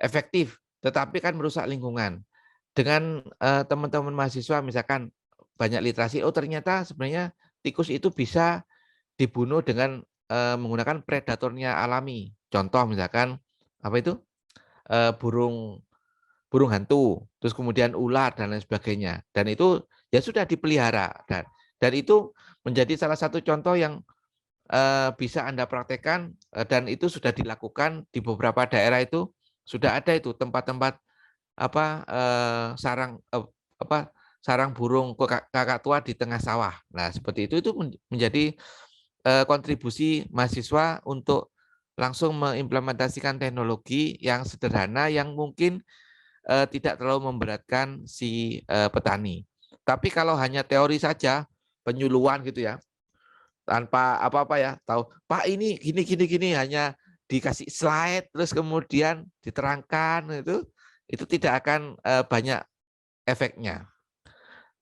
efektif, tetapi kan merusak lingkungan. Dengan teman-teman mahasiswa misalkan banyak literasi, oh ternyata sebenarnya tikus itu bisa dibunuh dengan menggunakan predatornya alami. Contoh misalkan burung hantu, terus kemudian ular dan lain sebagainya. Dan itu ya sudah dipelihara dan itu menjadi salah satu contoh yang bisa Anda praktekkan dan itu sudah dilakukan di beberapa daerah itu sudah ada itu tempat-tempat sarang burung kakak tua di tengah sawah. Nah, seperti itu menjadi kontribusi mahasiswa untuk langsung mengimplementasikan teknologi yang sederhana yang mungkin tidak terlalu memberatkan si petani. Tapi kalau hanya teori saja, penyuluhan gitu ya, tanpa apa-apa ya, tahu Pak ini gini hanya dikasih slide terus kemudian diterangkan itu tidak akan banyak efeknya.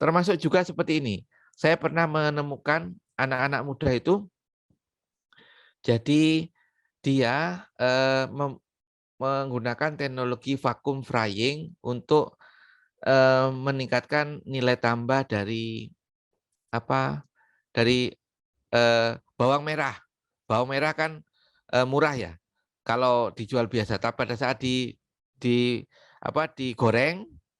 Termasuk juga seperti ini. Saya pernah menemukan anak-anak muda itu jadi dia menggunakan teknologi vacuum frying untuk meningkatkan nilai tambah dari dari bawang merah. Bawang merah kan murah ya. Kalau dijual biasa, tapi pada saat digoreng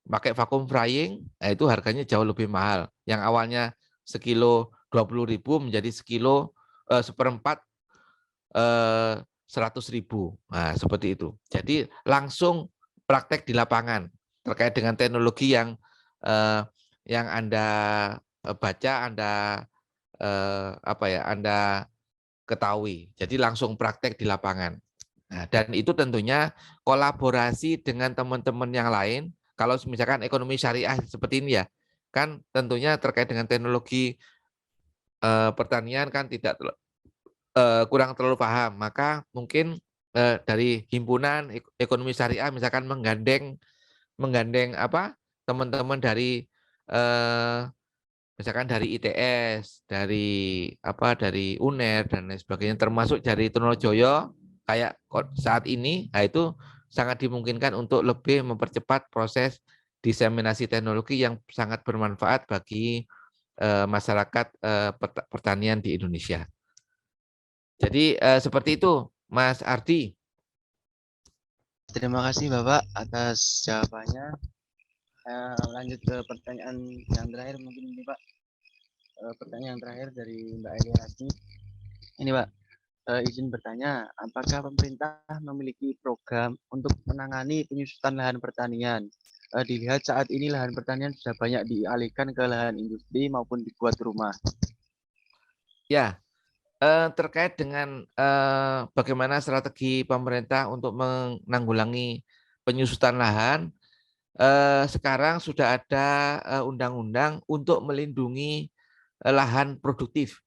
pakai vacuum frying, itu harganya jauh lebih mahal. Yang awalnya sekilo 20.000 menjadi seperempat 100.000. Nah, seperti itu. Jadi langsung praktek di lapangan terkait dengan teknologi yang Anda baca, Anda Anda ketahui. Jadi langsung praktek di lapangan. Nah, dan itu tentunya kolaborasi dengan teman-teman yang lain. Kalau misalkan ekonomi syariah seperti ini ya, kan tentunya terkait dengan teknologi pertanian kan tidak kurang terlalu paham, maka mungkin dari himpunan ekonomi syariah misalkan menggandeng teman-teman dari misalkan dari ITS, dari UNER dan lain sebagainya, termasuk dari Trunojoyo kayak saat ini, nah itu sangat dimungkinkan untuk lebih mempercepat proses diseminasi teknologi yang sangat bermanfaat bagi masyarakat pertanian di Indonesia. Jadi seperti itu, Mas Ardi. Terima kasih Bapak atas jawabannya. Lanjut ke pertanyaan yang terakhir mungkin ini Pak. Pertanyaan terakhir dari Mbak Elia lagi. Ini Pak, izin bertanya, apakah pemerintah memiliki program untuk menangani penyusutan lahan pertanian? Dilihat saat ini lahan pertanian sudah banyak dialihkan ke lahan industri maupun dibuat rumah. Ya, terkait dengan bagaimana strategi pemerintah untuk menanggulangi penyusutan lahan, sekarang sudah ada undang-undang untuk melindungi lahan produktif,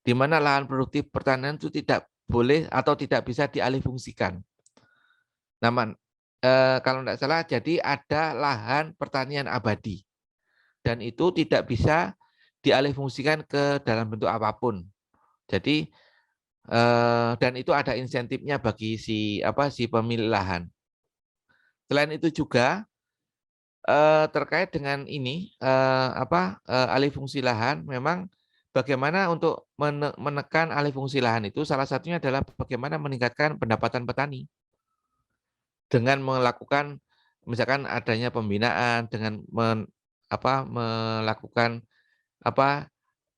di mana lahan produktif pertanian itu tidak boleh atau tidak bisa dialihfungsikan. Namun, kalau tidak salah, jadi ada lahan pertanian abadi, dan itu tidak bisa dialihfungsikan ke dalam bentuk apapun. Jadi, dan itu ada insentifnya bagi si pemilik lahan. Selain itu juga terkait dengan ini alih fungsi lahan, memang bagaimana untuk menekan alih fungsi lahan itu salah satunya adalah bagaimana meningkatkan pendapatan petani dengan melakukan misalkan adanya pembinaan, dengan melakukan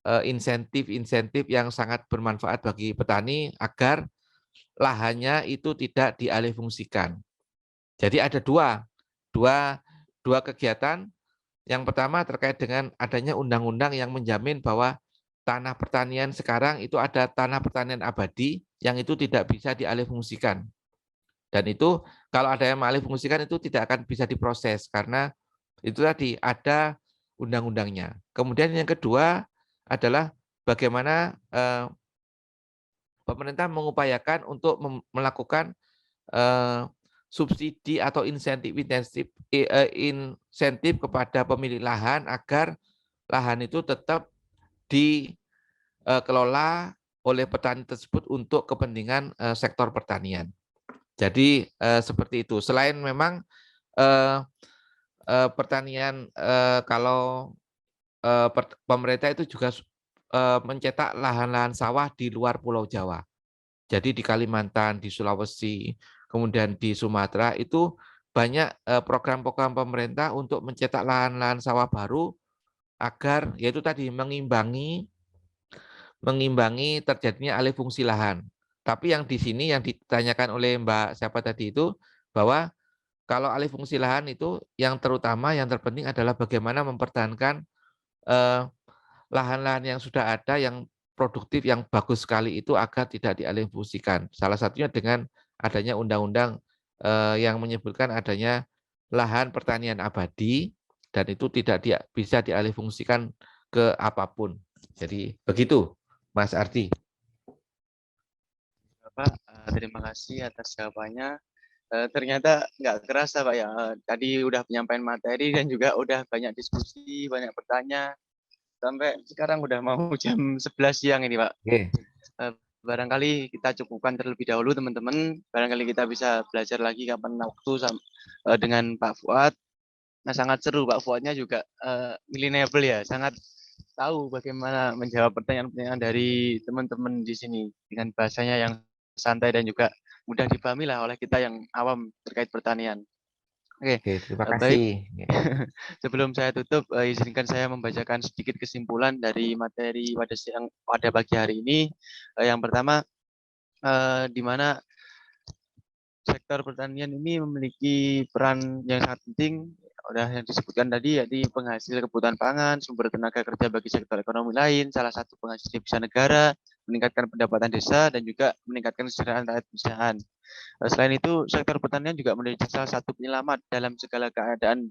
insentif-insentif yang sangat bermanfaat bagi petani agar lahannya itu tidak dialihfungsikan. Jadi ada dua kegiatan. Yang pertama terkait dengan adanya undang-undang yang menjamin bahwa tanah pertanian sekarang itu ada tanah pertanian abadi yang itu tidak bisa dialihfungsikan. Dan itu kalau ada yang mengalihfungsikan itu tidak akan bisa diproses karena itu tadi ada undang-undangnya. Kemudian yang kedua adalah bagaimana pemerintah mengupayakan untuk melakukan subsidi atau insentif kepada pemilik lahan agar lahan itu tetap dikelola oleh petani tersebut untuk kepentingan sektor pertanian. Jadi seperti itu. Selain memang pertanian, kalau pemerintah itu juga mencetak lahan-lahan sawah di luar Pulau Jawa. Jadi di Kalimantan, di Sulawesi, kemudian di Sumatera itu banyak program-program pemerintah untuk mencetak lahan-lahan sawah baru agar yaitu tadi mengimbangi terjadinya alih fungsi lahan. Tapi yang di sini yang ditanyakan oleh Mbak siapa tadi itu bahwa kalau alih fungsi lahan itu yang terutama yang terpenting adalah bagaimana mempertahankan lahan-lahan yang sudah ada yang produktif yang bagus sekali itu agar tidak dialihfungsikan. Salah satunya dengan adanya undang-undang yang menyebutkan adanya lahan pertanian abadi dan itu tidak bisa dialihfungsikan ke apapun. Jadi begitu, Mas Ardi. Bapak, terima kasih atas jawabannya. Ternyata nggak kerasa Pak ya, tadi udah penyampaian materi dan juga udah banyak diskusi, banyak bertanya, sampai sekarang udah mau jam 11 siang ini Pak. Oke. Barangkali kita cukupkan terlebih dahulu teman-teman, barangkali kita bisa belajar lagi kapan waktu dengan Pak Fuad. Nah, sangat seru Pak Fuadnya juga millennial ya, sangat tahu bagaimana menjawab pertanyaan-pertanyaan dari teman-teman di sini dengan bahasanya yang santai dan juga mudah dipahami lah oleh kita yang awam terkait pertanian. Oke, Terima baik. kasih. Sebelum saya tutup, izinkan saya membacakan sedikit kesimpulan dari materi pada pagi hari ini. Yang pertama, di mana sektor pertanian ini memiliki peran yang sangat penting, udah yang disebutkan tadi, yaitu penghasil kebutuhan pangan, sumber tenaga kerja bagi sektor ekonomi lain, salah satu penghasil devisa negara, meningkatkan pendapatan desa, dan juga meningkatkan kesejahteraan rakyat perusahaan. Selain itu, sektor pertanian juga menjadi salah satu penyelamat dalam segala keadaan.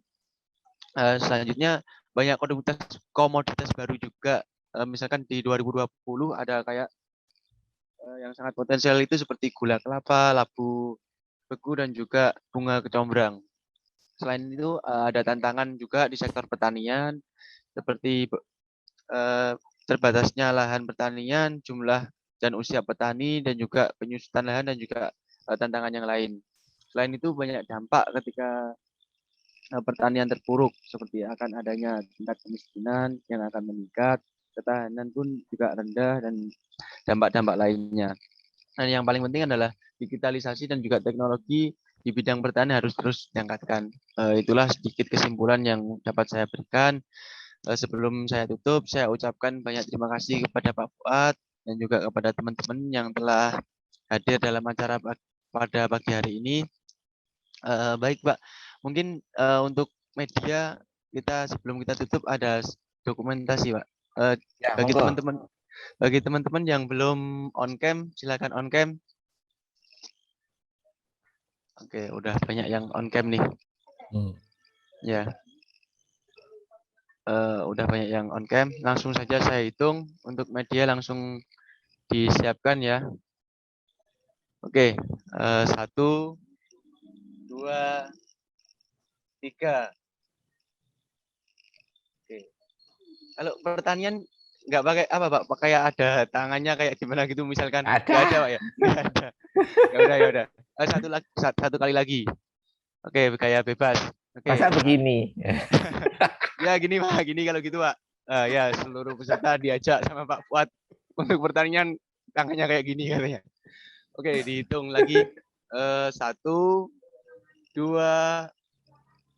Selanjutnya, banyak komoditas baru juga, misalkan di 2020 ada kayak yang sangat potensial itu seperti gula kelapa, labu beku, dan juga bunga kecombrang. Selain itu, ada tantangan juga di sektor pertanian, seperti terbatasnya lahan pertanian, jumlah dan usia petani, dan juga penyusutan lahan, dan juga tantangan yang lain. Selain itu, banyak dampak ketika pertanian terpuruk, seperti akan adanya tingkat kemiskinan yang akan meningkat, ketahanan pun juga rendah, dan dampak-dampak lainnya. Dan yang paling penting adalah digitalisasi dan juga teknologi di bidang pertanian harus terus ditingkatkan. Itulah sedikit kesimpulan yang dapat saya berikan. Sebelum saya tutup, saya ucapkan banyak terima kasih kepada Pak Fuad dan juga kepada teman-teman yang telah hadir dalam acara pada pagi hari ini. Baik Pak, mungkin untuk media kita sebelum kita tutup ada dokumentasi Pak. Ya, Bagi teman-teman yang belum on cam, silakan on cam. Oke, udah banyak yang on cam nih. Ya, udah banyak yang on cam. Langsung saja saya hitung untuk media, langsung disiapkan ya. Oke, 1, 2, 3. Oke. Kalau pertanian nggak pakai apa Pak? Kayak ada tangannya kayak gimana gitu misalkan? Nggak ada Pak ya? Nggak ada. Ya udah. Satu kali lagi. Oke, kayak bebas. Oke. Masa begini? Ya gini Pak, gini kalau gitu Pak. Ya seluruh peserta diajak sama Pak Fuad untuk pertanian tangannya kayak gini katanya. Oke, dihitung lagi. 1, 2,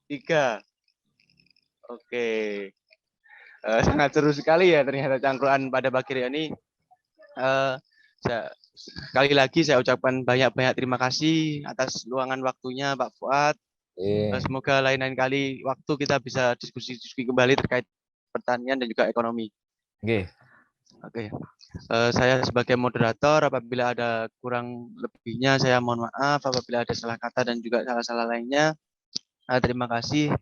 3. Oke. Sangat seru sekali ya ternyata cangkruan pada pagi hari ini. Sekali lagi saya ucapkan banyak-banyak terima kasih atas luangan waktunya Pak Fuad. Semoga lain-lain kali waktu kita bisa diskusi kembali terkait pertanian dan juga ekonomi. Oke. Saya sebagai moderator, apabila ada kurang lebihnya saya mohon maaf, apabila ada salah kata dan juga salah-salah lainnya. Terima kasih.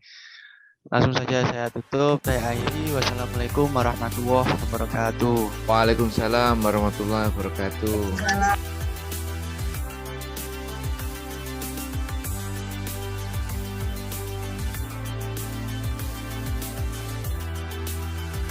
Langsung saja saya tutup, saya akhiri. Wassalamualaikum warahmatullahi wabarakatuh. Waalaikumsalam warahmatullahi wabarakatuh.